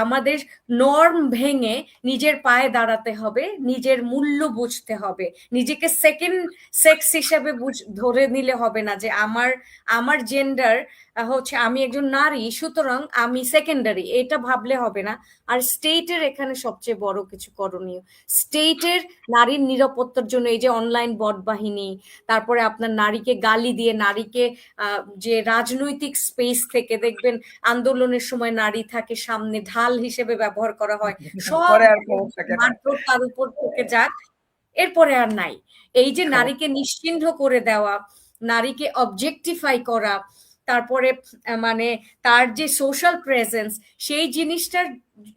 আমাদের নর্ম ভেঙে নিজের পায়ে দাঁড়াতে হবে, নিজের মূল্য বুঝতে হবে, নিজেকে সেকেন্ড সেক্স হিসেবে ধরে নিলে হবে না যে আমার আমার জেন্ডার হচ্ছে আমি একজন নারী, সুতরাং আমি সেকেন্ডারি, এটা ভাবলে হবে না। আর স্টেটের এখানে সবচেয়ে বড় কিছু করণীয়, স্টেটের নারীর নিরাপত্তার জন্য এই যে অনলাইন বট বাহিনী, তারপরে আপনার নারীকে গালি দিয়ে, নারীকে যে রাজনৈতিক স্পেস থেকে দেখবেন আন্দোলনের সময় নারী থাকে সামনে, ঢাল হিসেবে ব্যবহার করা হয়, সব
পরে আর খবর থাকে না।
মারধর তার উপর থেকে যাক, এরপরে আর নাই। এই যে
খবর
নারীকে নিশ্চিহ্ন করে দেওয়া, নারীকে অবজেক্টিফাই করা, তারপরে মানে তার যে সোশ্যাল প্রেজেন্স, সেই জিনিসটার,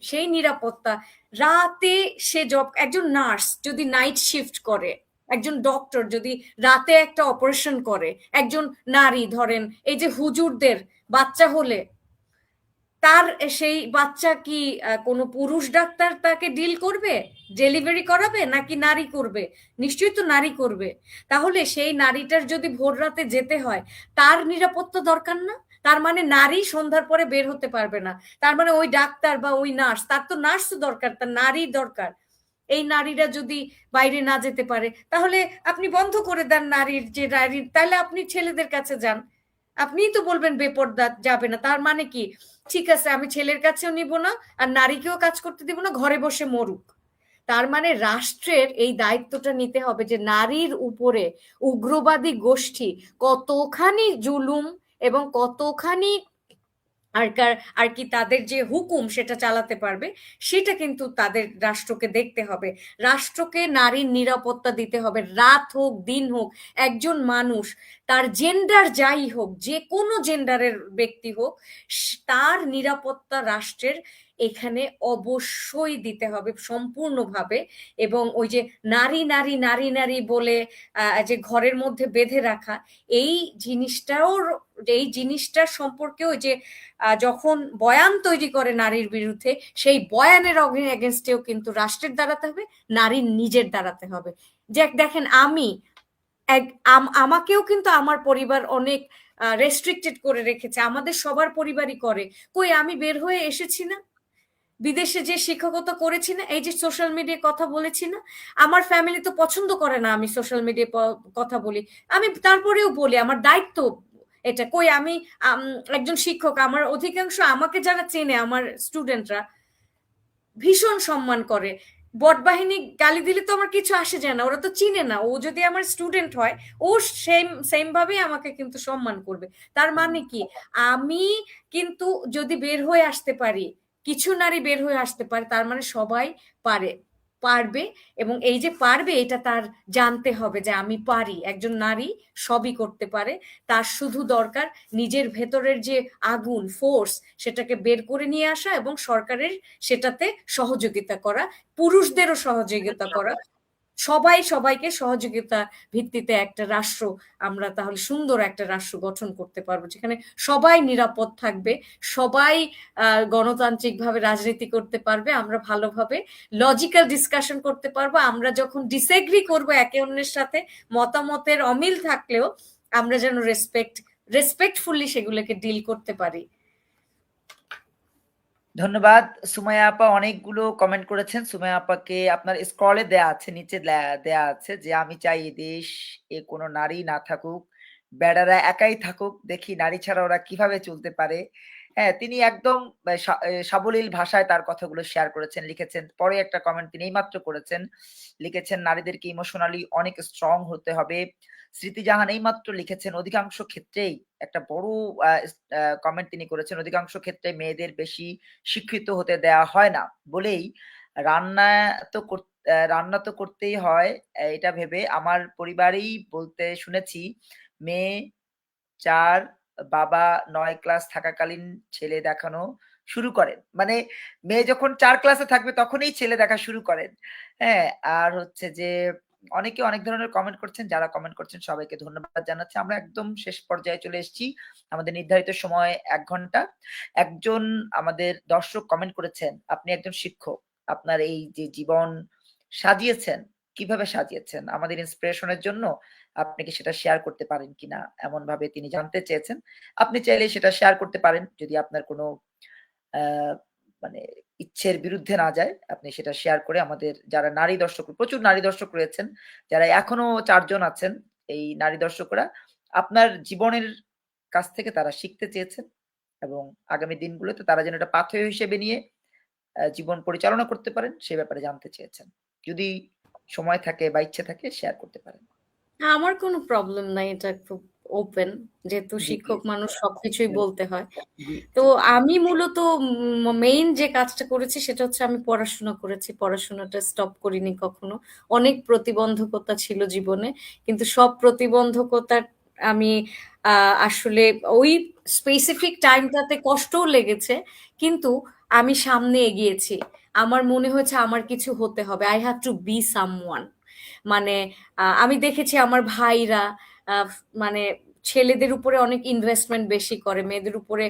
সেই নিরাপত্তা, রাতে সে জব, একজন নার্স যদি নাইট শিফট করে, একজন ডক্টর যদি রাতে একটা অপারেশন করে, একজন নারী ধরেন এই যে হুজুরদের বাচ্চা হলে তার সেই বাচ্চা কি কোনো পুরুষ ডাক্তার তাকে ডিল করবে, ডেলিভারি করাবে, নাকি নারী করবে? নিশ্চয়ই তো নারী করবে। তাহলে সেই নারীটার যদি ভোর রাতে যেতে হয়, তার নিরাপত্তা দরকার না? তার মানে নারী সন্ধ্যার পরে বের হতে পারবে না, তার মানে ওই ডাক্তার বা ওই নার্স, তার তো নার্স দরকার, তার নারী দরকার। এই নারীরা যদি বাইরে না যেতে পারে, তাহলে আপনি বন্ধ করে দেন নারীর যে নারী, তাহলে আপনি ছেলেদের কাছে যান। আপনিই তো বলবেন বেপরদা যাবে না, তার মানে কি? ঠিক আছে, আমি ছেলের কাছেও নিব না, আর নারীকেও কাজ করতে দিব না, ঘরে বসে মরুক। তার মানে রাষ্ট্রের এই দায়িত্বটা নিতে হবে যে নারীর উপরে উগ্রবাদী গোষ্ঠী কতখানি জুলুম এবং কতখানি আর কি তাদের যে হুকুম সেটা চালাতে পারবে, সেটা কিন্তু তাদের রাষ্ট্রকে দেখতে হবে। রাষ্ট্রকে নারীর নিরাপত্তা দিতে হবে, রাত হোক দিন হোক। একজন মানুষ, তার জেন্ডার যাই হোক, যে কোনো জেন্ডারের ব্যক্তি হোক, তার নিরাপত্তা রাষ্ট্রের এখানে অবশ্যই দিতে হবে সম্পূর্ণভাবে। এবং ওই যে নারী নারী নারী নারী বলে যে ঘরের মধ্যে বেঁধে রাখা, এই জিনিসটাও, এই জিনিসটার সম্পর্কেও যে যখন বয়ান তৈরি করে নারীর বিরুদ্ধে, সেই বয়ানের এগেনস্টেও কিন্তু রাষ্ট্রের দাঁড়াতে হবে, নারীর নিজের দাঁড়াতে হবে। যে দেখেন, আমি আমাকেও কিন্তু আমার পরিবার অনেক রেস্ট্রিক্টেড করে রেখেছে, আমাদের সবার পরিবারই করে। কই আমি বের হয়ে এসেছি না, বিদেশে যে শিক্ষকতা করেছি না, এই যে সোশ্যাল মিডিয়ায় কথা বলেছি না, আমার ফ্যামিলি তো পছন্দ করে না আমি সোশ্যাল মিডিয়ায় কথা বলি, আমি তারপরেও বলি, আমার দায়িত্ব এটা। কই আমি একজন শিক্ষক, আমার অধিকাংশ আমাকে যারা চেনে, আমার স্টুডেন্টরা ভীষণ সম্মান করে। বট বাহিনী গালি দিলে তো আমার কিছু আসে যায় না, ওরা তো চিনে না। ও যদি আমার স্টুডেন্ট হয়, ও সেম সেম ভাবেই আমাকে কিন্তু সম্মান করবে। তার মানে কি, আমি কিন্তু যদি বের হয়ে আসতে পারি, কিছু নারী বের হয়ে আসতে পারে, তার মানে সবাই পারে, পারবে। এবং এই যে পারবে, এটা তার জানতে হবে যে আমি পারি, একজন নারী সবই করতে পারে। তার শুধু দরকার নিজের ভেতরের যে আগুন, ফোর্স, সেটাকে বের করে নিয়ে আসা এবং সরকারের সেটাতে সহযোগিতা করা, পুরুষদেরও সহযোগিতা করা, সবাই সবাইকে সহযোগিতা ভিত্তিতে একটা রাষ্ট্র, আমরা তাহলে সুন্দর একটা রাষ্ট্র গঠন করতে পারবো, যেখানে সবাই নিরাপদ থাকবে, সবাই গণতান্ত্রিক ভাবে রাজনীতি করতে পারবে, আমরা ভালোভাবে লজিক্যাল ডিসকাশন করতে পারবো। আমরা যখন ডিসএগ্রি করবো একে অন্যের সাথে, মতামতের অমিল থাকলেও আমরা যেন রেসপেক্টফুলি সেগুলোকে ডিল করতে পারি।
ধন্যবাদ সুমাইয়া আপা, অনেকগুলো কমেন্ট করেছেন। সুমাইয়া আপাকে আপনার স্ক্রলে দেয়া আছে, নিচে দেয়া আছে যে আমি চাই এ দেশ এ কোনো নারী না থাকুক, বেড়ারা একাই থাকুক, দেখি নারী ছাড়া ওরা কিভাবে চলতে পারে। হ্যাঁ, তিনি একদম সাবলীল ভাষায় তার কথাগুলো শেয়ার করেছেন, লিখেছেন। পরে একটা কমেন্ট তিনি এইমাত্র করেছেন, লিখেছেন নারীদেরকে ইমোশনালি অনেক স্ট্রং হতে হবে। স্মৃতি জাহান এইমাত্র লিখেছেন অধিকাংশ ক্ষেত্রেই, একটা বড় কমেন্ট তিনি করেছেন, অধিকাংশ ক্ষেত্রে মেয়েদের বেশি শিক্ষিত হতে দেয়া হয় না বলেই রান্না রান্না তো করতেই হয়, এটা ভেবে আমার পরিবারেই বলতে শুনেছি, মেয়ে ৪, বাবা ৯ ক্লাস থাকাকালীন ছেলে দেখানো শুরু করেন। মানে মেয়ে যখন ৪ ক্লাসে থাকবে তখনই ছেলে দেখা শুরু করেন। হ্যাঁ? আর হচ্ছে যে অনেকে অনেক ধরনের কমেন্ট করছেন। যারা কমেন্ট করছেন সবাইকে ধন্যবাদ জানাচ্ছি। আমরা একদম শেষ পর্যায়ে চলে এসেছি। আমাদের নির্ধারিত সময় ১ ঘন্টা। একজন আমাদের দর্শক কমেন্ট করেছেন, "আপনি একজন শিক্ষক। আপনার এই যে জীবন সাজিয়েছেন, কিভাবে সাজিয়েছেন? আমাদের ইন্সপিরেশনের জন্য আপনি কি সেটা শেয়ার করতে পারেন কিনা? এমনভাবে তিনি জানতে চেয়েছেন। আপনি চাইলে সেটা শেয়ার করতে পারেন যদি আপনার কোনো আ মানে ইচ্ছের বিরুদ্ধে না যায়। আপনি সেটা শেয়ার করে আমাদের যারা নারী দর্শক, প্রচুর নারী দর্শক রয়েছেন, যারা এখনো ৪ জন আছেন এই নারী দর্শকরা, আপনার জীবনের কাছ থেকে তারা শিখতে চেয়েছেন এবং আগামী দিনগুলোতে তারা যেন এটা পাথেয় হিসেবে নিয়ে জীবন পরিচালনা করতে পারেন, সে ব্যাপারে জানতে চেয়েছেন। যদি সময় থাকে বা ইচ্ছে থাকে শেয়ার করতে পারেন।
আমার কোনো প্রবলেম নাই। এটা খুব ওপেন। যেহেতু
জি,
শিক্ষক
প্লিজ।
মানুষ সবকিছুই বলতে হয়।
জি,
তো
জি।
আমি মূলত মেইন যে কাজটা করেছি সেটা হচ্ছে আমি পড়াশোনা করেছি। পড়াশোনাটা স্টপ করিনি কখনো। অনেক প্রতিবন্ধকতা ছিল জীবনে। কিন্তু সব প্রতিবন্ধকতার আমি আ আসলে ওই স্পেসিফিক টাইমটাতে কষ্টও লেগেছে। কিন্তু আমি সামনে এগিয়েছি। আমার মনে হয়েছে আমার কিছু হতে হবে। I have to be someone. মানে আমি দেখেছি আমার ভাইরা আ মানে ছেলেদের উপরে অনেক ইনভেস্টমেন্ট বেশি করে, মেয়েদের উপরে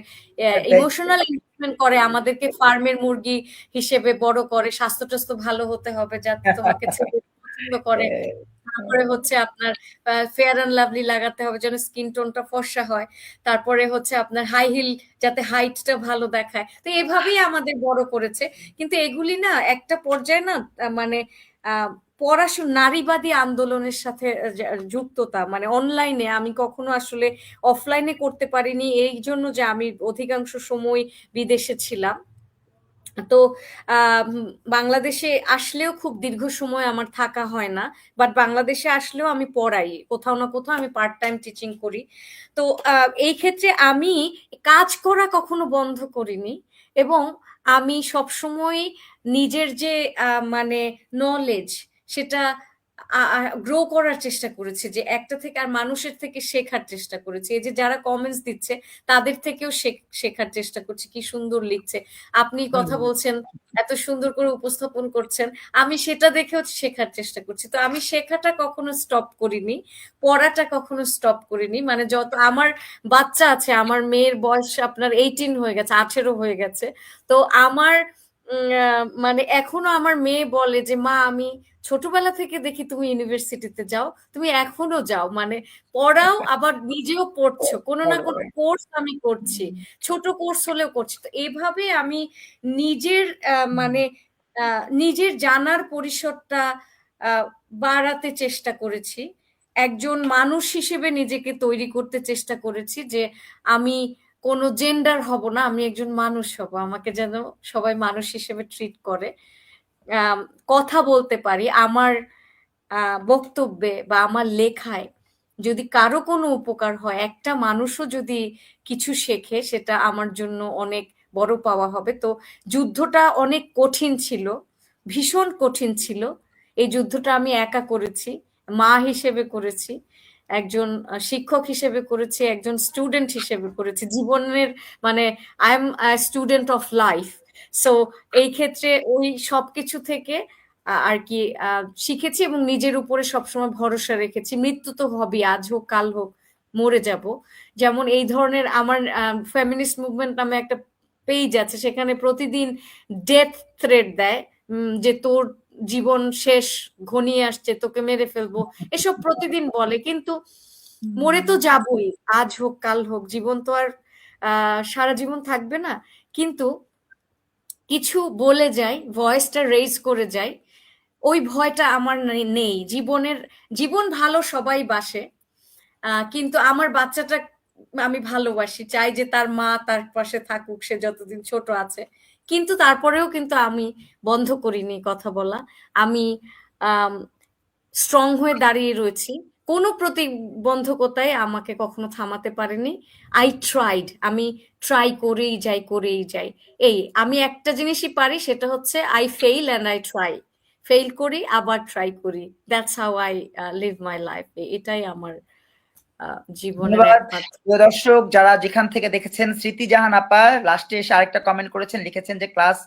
ভেরি ট্রু।
ইমোশনাল ইনভেস্টমেন্ট করে, আমাদেরকে ফার্মের মুরগি হিসেবে বড় করে, স্বাস্থ্য-টাস্থ্য ভালো হতে হবে যাতে তোমাকে ছেলে পছন্দ করে। তারপরে হচ্ছে আপনার ফেয়ার অ্যান্ড লাভলি লাগাতে হবে যেন স্কিন টোনটা ফর্সা হয়। তারপরে হচ্ছে আপনার হাই হিল যাতে হাইটটা ভালো দেখায়। তো এভাবেই আমাদের বড় করেছে। কিন্তু এগুলি না একটা পর্যায়ে না মানে আ নারীবাদী আন্দোলনের সাথে যুক্ততা মানে অনলাইনে আমি কখনো আসলে অফলাইনে করতে পারিনি এই জন্য যে আমি অধিকাংশ সময় বিদেশে ছিলাম। তো আম বাংলাদেশে আসলেও খুব দীর্ঘ সময় আমার থাকা হয় না। বাট বাংলাদেশে আসলেও আমি পড়াই। কোথাও না কোথাও আমি পার্ট টাইম টিচিং করি। তো এই ক্ষেত্রে আমি কাজ করা কখনো বন্ধ করিনি এবং আমি সবসময় নিজের যে মানে নলেজ সেটা গ্রো করার চেষ্টা করেছি যে একটা থেকে আর মানুষের থেকে শেখার চেষ্টা করেছি। এই যে যারা কমেন্টস দিচ্ছে তাদের থেকেও শেখার চেষ্টা করছি। কি সুন্দর লিখছে। আপনি কথা
হুম,
বলছেন, এত সুন্দর করে উপস্থাপন করছেন। আমি সেটা দেখেও শেখার চেষ্টা করছি। তো আমি শেখাটা কখনো স্টপ করিনি। পড়াটা কখনো স্টপ করিনি। মানে যত আমার বাচ্চা আছে, আমার মেয়ের বয়স আপনার 18 হয়ে গেছে, 18 হয়ে গেছে। তো আমার মানে এখনো আমার মেয়ে বলে যে, "মা আমি ছোটবেলা থেকে দেখি তুমি ইউনিভার্সিটিতে যাও। তুমি এখনো যাও। মানে পড়াও আবার নিজেও পড়ছো। কোনো না কোনো
বরাবর।
কোর্স আমি করছি।" ছোট কোর্স হলেও করছি। তো এভাবে আমি নিজের
হুম,
মানে আ নিজের জানার পরিসরটা আ বাড়াতে চেষ্টা করেছি। একজন মানুষ হিসেবে নিজেকে তৈরি করতে চেষ্টা করেছি যে আমি কোনো জেন্ডার হব না। আমি একজন মানুষ হব। আমাকে যেন সবাই মানুষ হিসেবে ট্রিট করে। আম কথা বলতে পারি। আমার আ বক্তব্যে বা আমার লেখায় যদি কারো কোনো উপকার হয়, একটা মানুষও যদি কিছু শেখে সেটা আমার জন্য অনেক বড় পাওয়া হবে। তো যুদ্ধটা অনেক কঠিন ছিল, ভীষণ কঠিন ছিল। এই যুদ্ধটা আমি একা করেছি, মা হিসেবে করেছি, একজন শিক্ষক হিসেবে করেছি, একজন স্টুডেন্ট হিসেবে করেছি। জীবনের মানে I am a student of life. So এই ক্ষেত্রে ওই সবকিছু থেকে আর কি শিখেছি এবং নিজের উপরে সবসময় ভরসা রেখেছি। মৃত্যু তো হবেই, আজ হোক কাল হোক মরে যাব। যেমন এই ধরনের আমার ফেমিনিস্ট মুভমেন্ট নামে একটা পেজ আছে সেখানে প্রতিদিন ডেথ থ্রেট দেয় যে তোর জীবন শেষ ঘনিয়ে আসছে তোকে মেরে ফেলবো এসব প্রতিদিন বলে কিন্তু মরে তো যাবই আজ হোক কাল হোক জীবন তো আর সারা জীবন থাকবে না কিন্তু কিছু বলে যাই ভয়েসটা রেইজ করে যাই ওই ভয়টা আমার নেই জীবন ভালো সবাই বাসে কিন্তু আমার বাচ্চাটা আমি ভালোবাসি চাই যে তার মা তার পাশে থাকুক সে যতদিন ছোট আছে কিন্তু তারপরেও কিন্তু আমি বন্ধ করিনি কথা বলা আমি স্ট্রং হয়ে দাঁড়িয়ে রয়েছি কোনো প্রতিবন্ধকতায় আমাকে কখনো থামাতে পারেনি আই ট্রাইড আমি ট্রাই করেই যাই এই আমি একটা জিনিসই পারি সেটা হচ্ছে I fail and I try fail করি আবার ট্রাই করি that's how I live my life এটাই আমার জীবনের
ধন্যবাদ।
একমাত্র
প্রিয় দর্শক যারা যেখান থেকে দেখেছেন, স্মৃতি জাহান আপা লাস্টে এসে আরেকটা কমেন্ট করেছেন, লিখেছেন যে ক্লাস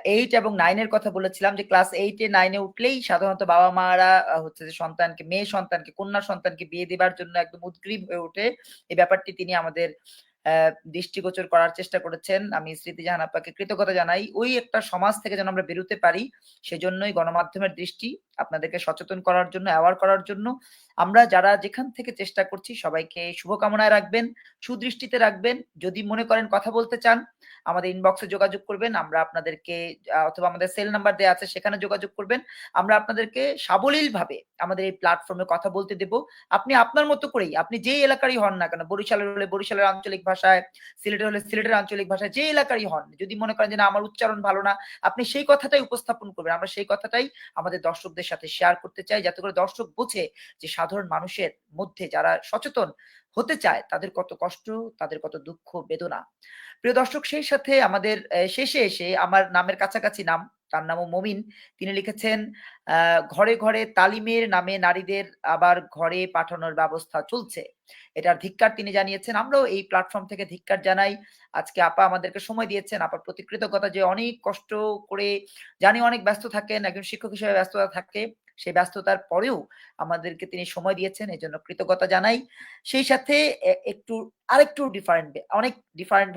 8 এবং 9 এর কথা বলেছিলাম যে ক্লাস 8 এ 9 এ উঠলেই সাধারণত বাবা-মারা হচ্ছে যে মেয়ে সন্তানকে, কন্যা সন্তানকে বিয়ে দিবার জন্য একদম উদগ্রীব হয়ে ওঠে। এই ব্যাপারটি তিনি আমাদের দৃষ্টিগোচর করার চেষ্টা করেছেন। আমি স্মৃতি জাহান আপাকে কৃতজ্ঞতা জানাই। ওই একটা সমাজ থেকে যেন আমরা বেরোতে পারি, সেজন্যই গণমাধ্যমের দৃষ্টি, আপনাদেরকে সচেতন করার জন্য, অ্যাওয়ার করার জন্য। আমরা যারা যেখান থেকে চেষ্টা করছি সবাইকে শুভকামনায় রাখবেন, সুদৃষ্টিতে রাখবেন। যদি মনে করেন কথা বলতে চান, আমাদের ইনবক্সে যোগাযোগ করবেন। আমরা আপনাদেরকে অথবা আমাদের সেল নাম্বার দেয়া আছে সেখানে যোগাযোগ করবেন। আমরা আপনাদেরকে সাবলীলভাবে আমাদের এই প্ল্যাটফর্মে কথা বলতে দেব। আপনি আপনার মতো করেই, আপনি যেই এলাকারই হন না কেন, বরিশালের হলে বরিশালের আঞ্চলিক ভাষায়, সিলেটের হলে সিলেটের আঞ্চলিক ভাষায়, যে এলাকারই হন, যদি মনে করেন যে না আমার উচ্চারণ ভালো না, আপনি সেই কথাটাই উপস্থাপন করবেন। আমরা সেই কথাটাই আমাদের দর্শকদের সাথে শেয়ার করতে চাই, যাতে করে দর্শক বোঝে যে সাধারণ মানুষের মধ্যে যারা সচেতন হতে চায় তাদের কত কষ্ট, তাদের কত দুঃখ বেদনা। প্রিয় দর্শক, সেই সাথে আমাদের শেষে এসে আমার নামের কাছাকাছি নাম, তার নামও মমিন। তিনি লিখেছেন, ঘরে ঘরে তালিমের নামে নারীদের আবার ঘরে পাঠানোর ব্যবস্থা চলছে, এটার ধিক্কার তিনি জানিয়েছেন। আমরাও এই প্ল্যাটফর্ম থেকে ধিক্কার জানাই। আজকে আপা আমাদেরকে সময় দিয়েছেন, আপার প্রতি কৃতজ্ঞতা, যে অনেক কষ্ট করে, জানি অনেক ব্যস্ত থাকেন, একজন শিক্ষক হিসেবে ব্যস্ততা থাকে, সেই ব্যস্ততার পরেও আমাদেরকে তিনি সময় দিয়েছেন, এজন্য কৃতজ্ঞতা জানাই। সেই সাথে আরেকটু ডিফারেন্ট, অনেক ডিফারেন্ট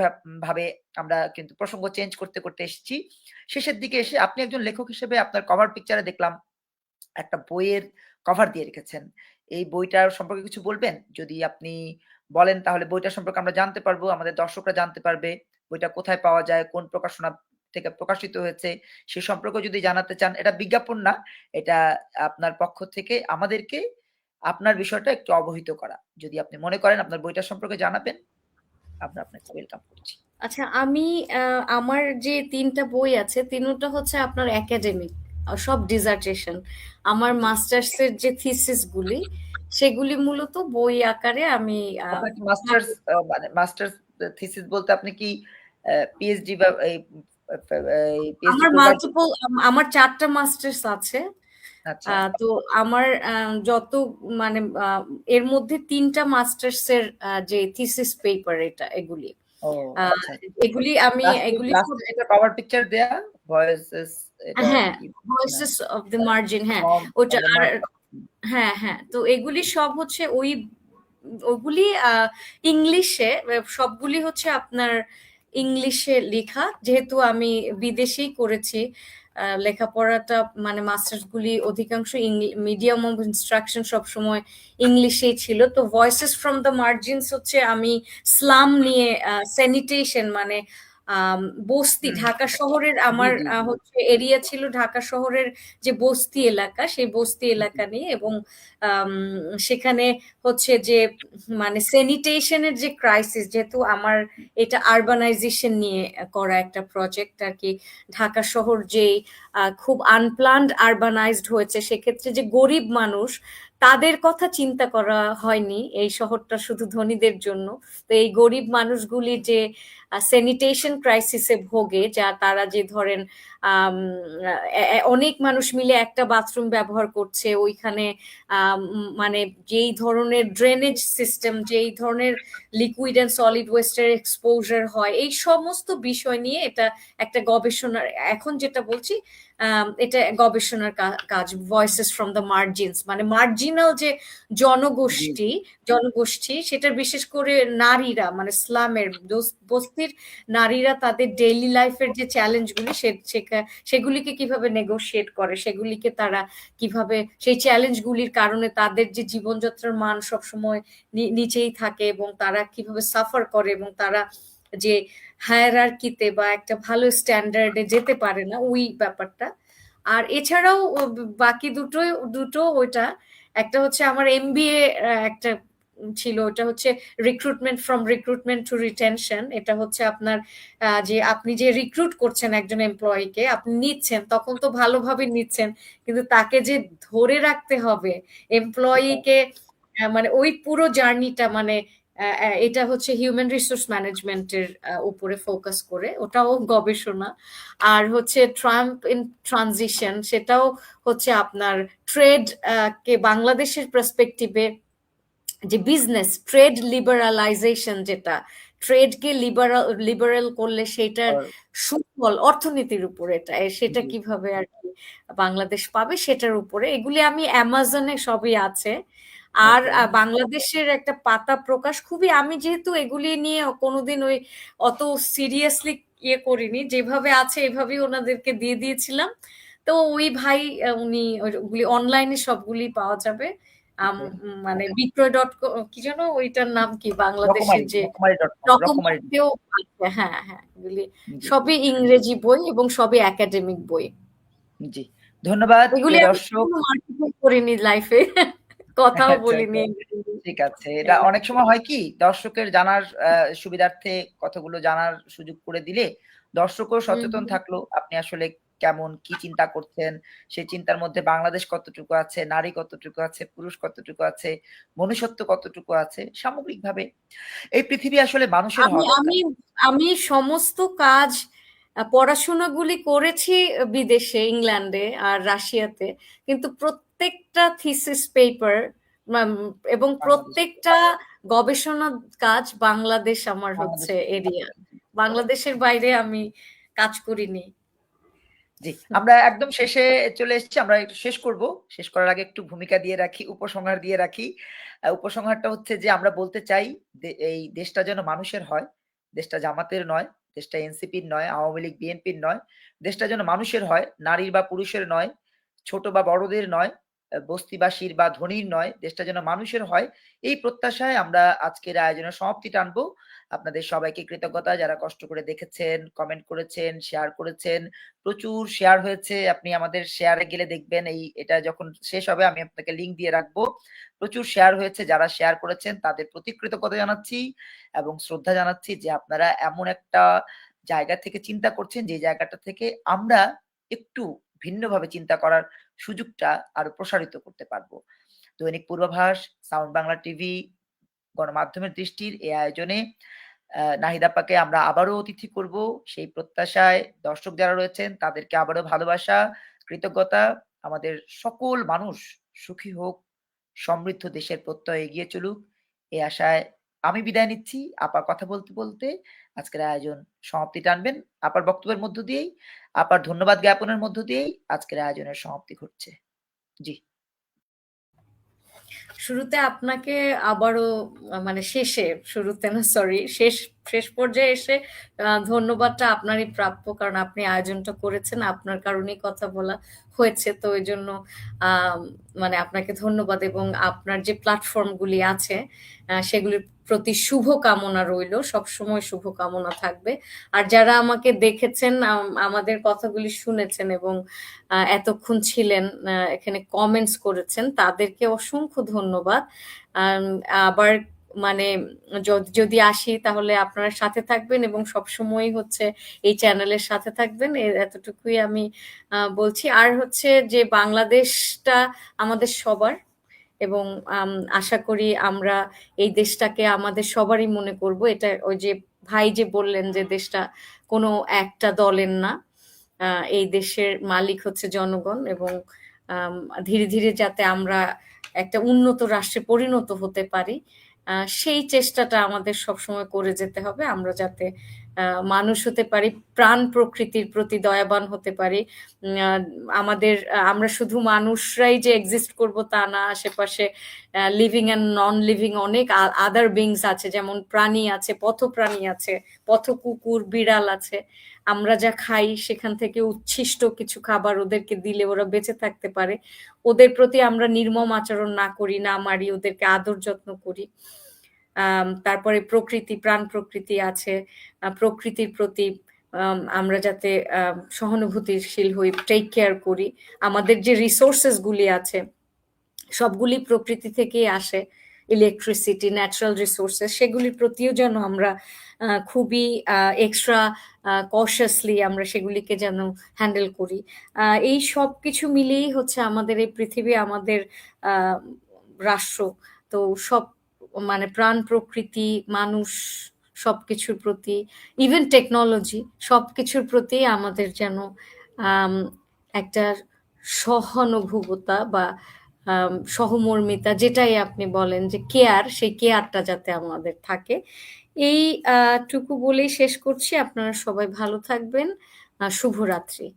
ভাবে আমরা কিন্তু প্রসঙ্গ চেঞ্জ করতে করতে এসেছি। শেষের দিকে এসে আপনি একজন লেখক হিসেবে আপনার কভার পিকচারে দেখলাম একটা বইয়ের কভার দিয়ে রেখেছেন। এই বইটার সম্পর্কে কিছু বলবেন? যদি আপনি বলেন তাহলে বইটা সম্পর্কে আমরা জানতে পারবো, আমাদের দর্শকরা জানতে পারবে বইটা কোথায় পাওয়া যায়, কোন প্রকাশনা থেকে প্রকাশিত হয়েছে সে সম্পর্কে যদি জানাতে চান। এটা বিজ্ঞাপন না, এটা আপনার পক্ষ থেকে আমাদেরকে আপনার বিষয়টা একটু অবহিত করা। যদি আপনি মনে করেন আপনার বইটা সম্পর্কে জানাবেন, আমরা আপনাকে ওয়েলকাম করছি।
আচ্ছা, আমি আমার যে ৩টা বই আছে, ৩টা হচ্ছে আপনার একাডেমিক, সব ডিসার্টেশন। আমার
জি।
মাস্টার্সের যে থিসিস গুলি, সেগুলি মূলত বই আকারে আমি
আপনার কি মাস্টার্স, মানে মাস্টার্স থিসিস বলতে আপনি কি পিএইচডি বা এই পিএইচডি
আমার
করবার জন্য?
মাল্টিপল, আমার ৪টা মাস্টার্স আছে।
আচ্ছা।
তো আমার যত মানে এর মধ্যে 3টা মাস্টার্সের যে থিসিস পেপার এগুলি।
ও
আহ,
আচ্ছা।
এগুলি আমি এগুলি সব,
লাস্টে যেটা কভার পিকচার দেয়া, ভয়েসেস, এটা
হ্যাঁ,
কি?
ভয়েসেস অফ দ্য মার্জিন, হ্যাঁ
ফ্রম
ওটা।
দ্য
আর
মার্জিন।
হ্যাঁ হ্যাঁ, তো এগুলি সব হচ্ছে ওগুলি ইংলিশে, সবগুলি হচ্ছে আপনার ইংলিশে লেখা, যেহেতু আমি বিদেশেই করেছি। লেখাপড়াটা মানে মাস্টার্স গুলি অধিকাংশ মিডিয়াম অফ ইনস্ট্রাকশন সবসময় ইংলিশেই ছিল। তো ভয়েসেস ফ্রম দ্য মার্জিনস হচ্ছে আমি স্লাম নিয়ে, স্যানিটেশন মানে বস্তি,
হুম,
ঢাকা শহরের
জি,
আমার
জি, জি।
হচ্ছে এরিয়া ছিল ঢাকা শহরের যে বস্তি এলাকা, সেই বস্তি
হুম,
এলাকা নিয়ে, এবং আম, সেখানে হচ্ছে যে মানে স্যানিটেশনের যে ক্রাইসিস, যেহেতু আমার এটা আরবানাইজেশন নিয়ে করা একটা প্রজেক্ট আর কি। ঢাকা শহর যে খুব আনপ্লান্ড আরবানাইজড হয়েছে, সেক্ষেত্রে যে গরিব মানুষ, তাদের কথা চিন্তা করা হয়নি। এই শহরটা শুধু ধনীদের জন্য। তো এই গরিব মানুষগুলি যে স্যানিটেশন ক্রাইসিসে ভোগে, যা তারা যে ধরেন আম, অনেক মানুষ মিলে একটা বাথরুম ব্যবহার করছে, ওইখানে মানে যেই ধরনের ড্রেনেজ সিস্টেম, যেই ধরনের লিকুইড অ্যান্ড সলিড ওয়েস্টের এক্সপোজার হয়, এই সমস্ত বিষয় নিয়ে এটা একটা গবেষণার, এখন যেটা বলছি এটা গবেষণার কাজ। ভয়েসেস ফ্রম দ্য মার্জিনস মানে মার্জিনাল যে
জি,
জনগোষ্ঠী, সেটার বিশেষ করে নারীরা, মানে স্লামের বস্তির নারীরা তাদের ডেইলি লাইফের যে চ্যালেঞ্জগুলি, সেগুলিকে কিভাবে নেগোশিয়েট করে, সেগুলিকে তারা কিভাবে, সেই চ্যালেঞ্জগুলির কারণে তাদের যে জীবনযাত্রার মান সবসময় নিচেই থাকে, এবং তারা কিভাবে সাফার করে, এবং তারা যে হায়ারার্কিতে বা একটা ভালো স্ট্যান্ডার্ডে যেতে পারে না, ওই ব্যাপারটা। আর এছাড়াও বাকি দুটো ওইটা, একটা হচ্ছে আমার এমবিএ একটা ছিল, ওটা হচ্ছে রিক্রুটমেন্ট টু রিটেনশন। এটা হচ্ছে আপনার যে আপনি যে রিক্রুট করছেন একজন এমপ্লয়িকে, আপনি নিচ্ছেন, তখন তো ভালোভাবে নিচ্ছেন, কিন্তু তাকে যে ধরে রাখতে হবে
সেটাই।
এমপ্লয়িকে, মানে ওই পুরো জার্নিটা, মানে এটা হচ্ছে হিউম্যান রিসোর্স ম্যানেজমেন্টের উপরে ফোকাস করে, ওটাও গবেষণা। আর হচ্ছে ট্রাম্প ইন ট্রানজিশন, সেটাও হচ্ছে আপনার ট্রেড কে বাংলাদেশের পার্সপেক্টিভে, যে বিজনেস ট্রেড লিবারালাইজেশন, যেটা ট্রেডকে লিবারাল করলে সেটার
আর
সুফল অর্থনীতির উপরে, সেটা
জি,
কিভাবে আর কি বাংলাদেশ পাবে, সেটার উপরে। এগুলি আমি অ্যামাজনে সবই আছে। আর
ওকে।
বাংলাদেশের একটা পাতা প্রকাশ খুবই, আমি যেহেতু এগুলি নিয়ে কোনোদিন ওই অত সিরিয়াসলি ইয়ে করিনি, যেভাবে আছে এভাবেই ওনাদেরকে দিয়ে দিয়েছিলাম। তো ওই ভাই উনি ওগুলি অনলাইনে সবগুলি পাওয়া যাবে।
ওকে।
মানে বিক্রয় ডট কি যেন ওইটার নাম কি, বাংলাদেশের
রকমারি
যে
রকমারি.com রকমারি।
রকমারিতেও আছে। হ্যাঁ হ্যাঁ, এগুলি
জি
সবই ইংরেজি বই এবং সবই একাডেমিক বই।
জি। ধন্যবাদ
এগুলি
প্রিয়
আমি
দর্শক।
কখনো মার্কেটিং করিনি লাইফে, কথাও
আচ্ছা,
বলিনি
আচ্ছা।
ইংরেজি।
ঠিক আছে। এটা অনেক সময় হয় কি দর্শকের জানার সুবিধার্থে কথাগুলো জানার সুযোগ করে দিলে দর্শকও
হুম
সচেতন
হুম।
থাকলো। আপনি আসলে কেমন কি চিন্তা করছেন, সেই চিন্তার মধ্যে বাংলাদেশ কতটুকু আছে, নারী কতটুকু আছে, পুরুষ কতটুকু আছে, মনুষ্যত্ব কতটুকু আছে সামগ্রিকভাবে। এই পৃথিবী আসলে মানুষের
আমি
হওয়া দরকার।
আমি আমি সমস্ত কাজ পড়াশোনাগুলি করেছি বিদেশে, ইংল্যান্ডে আর রাশিয়াতে। কিন্তু প্রত্যেকটা থিসিস পেপার এবং
বাংলাদেশে
প্রত্যেকটা গবেষণা কাজ বাংলাদেশ আমার হচ্ছে
বাংলাদেশে
এরিয়া। বাংলাদেশের বাইরে আমি কাজ করিনি।
জি, আমরা একদম শেষে চলে এসেছি। আমরা একটু শেষ করব। শেষ করার আগে একটু ভূমিকা দিয়ে রাখি, উপসংহার দিয়ে রাখি। উপসংহারটা হচ্ছে যে আমরা বলতে চাই এই দেশটা যেন মানুষের হয়। দেশটা জামাতের নয়, দেশটা এনসিপির নয়, আওয়ামী লীগ, বিএনপির নয়। দেশটা যেন মানুষের হয়, নারীর বা পুরুষের নয়, ছোট বা বড়দের নয়, বস্তিবাসীর বা ধনীর নয়। দেশটা যেন মানুষের হয়। এই প্রত্যাশায় আমরা আজকের আয়োজনের সমাপ্তি টানবো। আপনাদের সবাইকে কৃতজ্ঞতা যারা কষ্ট করে দেখেছেন, কমেন্ট করেছেন, শেয়ার করেছেন। প্রচুর শেয়ার হয়েছে। আপনি আমাদের শেয়ারে গেলে দেখবেন এটা যখন শেষ হবে আমি আপনাকে লিংক দিয়ে রাখবো। প্রচুর শেয়ার হয়েছে। যারা শেয়ার করেছেন তাদের প্রতি কৃতজ্ঞতা জানাচ্ছি এবং শ্রদ্ধা জানাচ্ছি যে আপনারা এমন একটা জায়গা থেকে চিন্তা করছেন যে জায়গাটা থেকে আমরা একটু ভিন্নভাবে চিন্তা করার সুযোগটা আরো প্রসারিত করতে পারবো। দৈনিক পূর্বাভাস, সাউন্ড বাংলা টিভি, গণমাধ্যমের দৃষ্টির এই আয়োজনে নাহিদ আপাকে আমরা আবারও অতিথি করব। সেই প্রত্যাশায় দর্শক যারা রয়েছেন তাদেরকে আবারও ভালোবাসা, কৃতজ্ঞতা। আমাদের সকল মানুষ সুখী হোক, সমৃদ্ধ দেশের প্রত্যয় এগিয়ে চলুক। এই আশায় আমি বিদায় নিচ্ছি। আপা কথা বলতে আজকের আয়োজন সমাপ্তি টানবেন। আপার বক্তব্যের মধ্য দিয়েই, আপার ধন্যবাদ জ্ঞাপনের মধ্য দিয়েই আজকের আয়োজনের সমাপ্তি ঘটছে। জি।
শুরুতে আপনাকে আবারও মানে শেষে, শুরুতে না সরি, শেষ শেষ পর্যায়ে এসে ধন্যবাদটা আপনারই প্রাপ্য, কারণ আপনি আয়োজনটা করেছেন, আপনার কারণেই কথা বলা হয়েছে। তো এই জন্য আহ, মানে আপনাকে ধন্যবাদ, এবং আপনার যে প্ল্যাটফর্মগুলি আছে সেগুলির প্রতি শুভ কামনা রইল, সবসময় শুভ কামনা থাকবে। আর যারা আমাকে দেখেছেন, আমাদের কথাগুলি শুনেছেন এবং এতক্ষণ ছিলেন, এখানে কমেন্টস করেছেন, তাদেরকে অসংখ্য ধন্যবাদ। আম, আবার মানে যদি আসি তাহলে আপনারা সাথে থাকবেন এবং সবসময় হচ্ছে এই চ্যানেলের সাথে থাকবেন, এতটুকুই আমি বলছি। আর হচ্ছে যে বাংলাদেশটা আমাদের সবার, এবং আশা করি আমরা এই দেশটাকে আমাদের সবারই মনে করব। এটা ওই যে ভাই যে বললেন যে দেশটা কোনো একটা দলের না, এই দেশের মালিক হচ্ছে জনগণ, এবং আম, ধীরে ধীরে যাতে আমরা একটা উন্নত রাষ্ট্রে পরিণত হতে পারি, সেই চেষ্টাটা আমাদের সবসময় করে যেতে হবে। আমরা যাতে মানুষ হতে পারি, প্রাণ প্রকৃতির প্রতি দয়াবান হতে পারি। আমাদের আমরা শুধু মানুষরাই যে এক্সিস্ট করব তা না, আশেপাশে লিভিং অ্যান্ড নন লিভিং অনেক আদার বিংস আছে, যেমন প্রাণী আছে, পথ প্রাণী আছে, পথ কুকুর, বিড়াল আছে। আমরা যা খাই সেখান থেকে উচ্ছিষ্ট কিছু খাবার ওদেরকে দিলে ওরা বেঁচে থাকতে পারে। ওদের প্রতি আমরা নির্মম আচরণ না করি, না মারি, ওদেরকে আদর যত্ন করি। তারপরে প্রকৃতি, প্রাণ প্রকৃতি আছে, প্রকৃতির প্রতি আমরা যাতে সহানুভূতিশীল হই, টেক কেয়ার করি। আমাদের যে রিসোর্সেস গুলি আছে সবগুলি প্রকৃতি থেকেই আসে, ইলেকট্রিসিটি, ন্যাচারাল রিসোর্সেস, সেগুলির প্রতিও যেন আমরা খুবই এক্সট্রা কশাসলি আমরা সেগুলিকে যেন হ্যান্ডেল করি। এই সব কিছু মিলিয়েই হচ্ছে আমাদের এই পৃথিবী, আমাদের আহ, রাষ্ট্র। তো সব মানে প্রাণ প্রকৃতি, মানুষ, সবকিছুর প্রতি, ইভেন টেকনোলজি, সবকিছুর প্রতি আমাদের যেন আম, একটা সহানুভূবতা বা সহমর্মিতা, যেটাই আপনি বলেন যে কেয়ার, সেই কেয়ারটা যাতে আমাদের থাকে। এই টুকু বলেই শেষ করছি। আপনারা সবাই ভালো থাকবেন। শুভরাত্রি।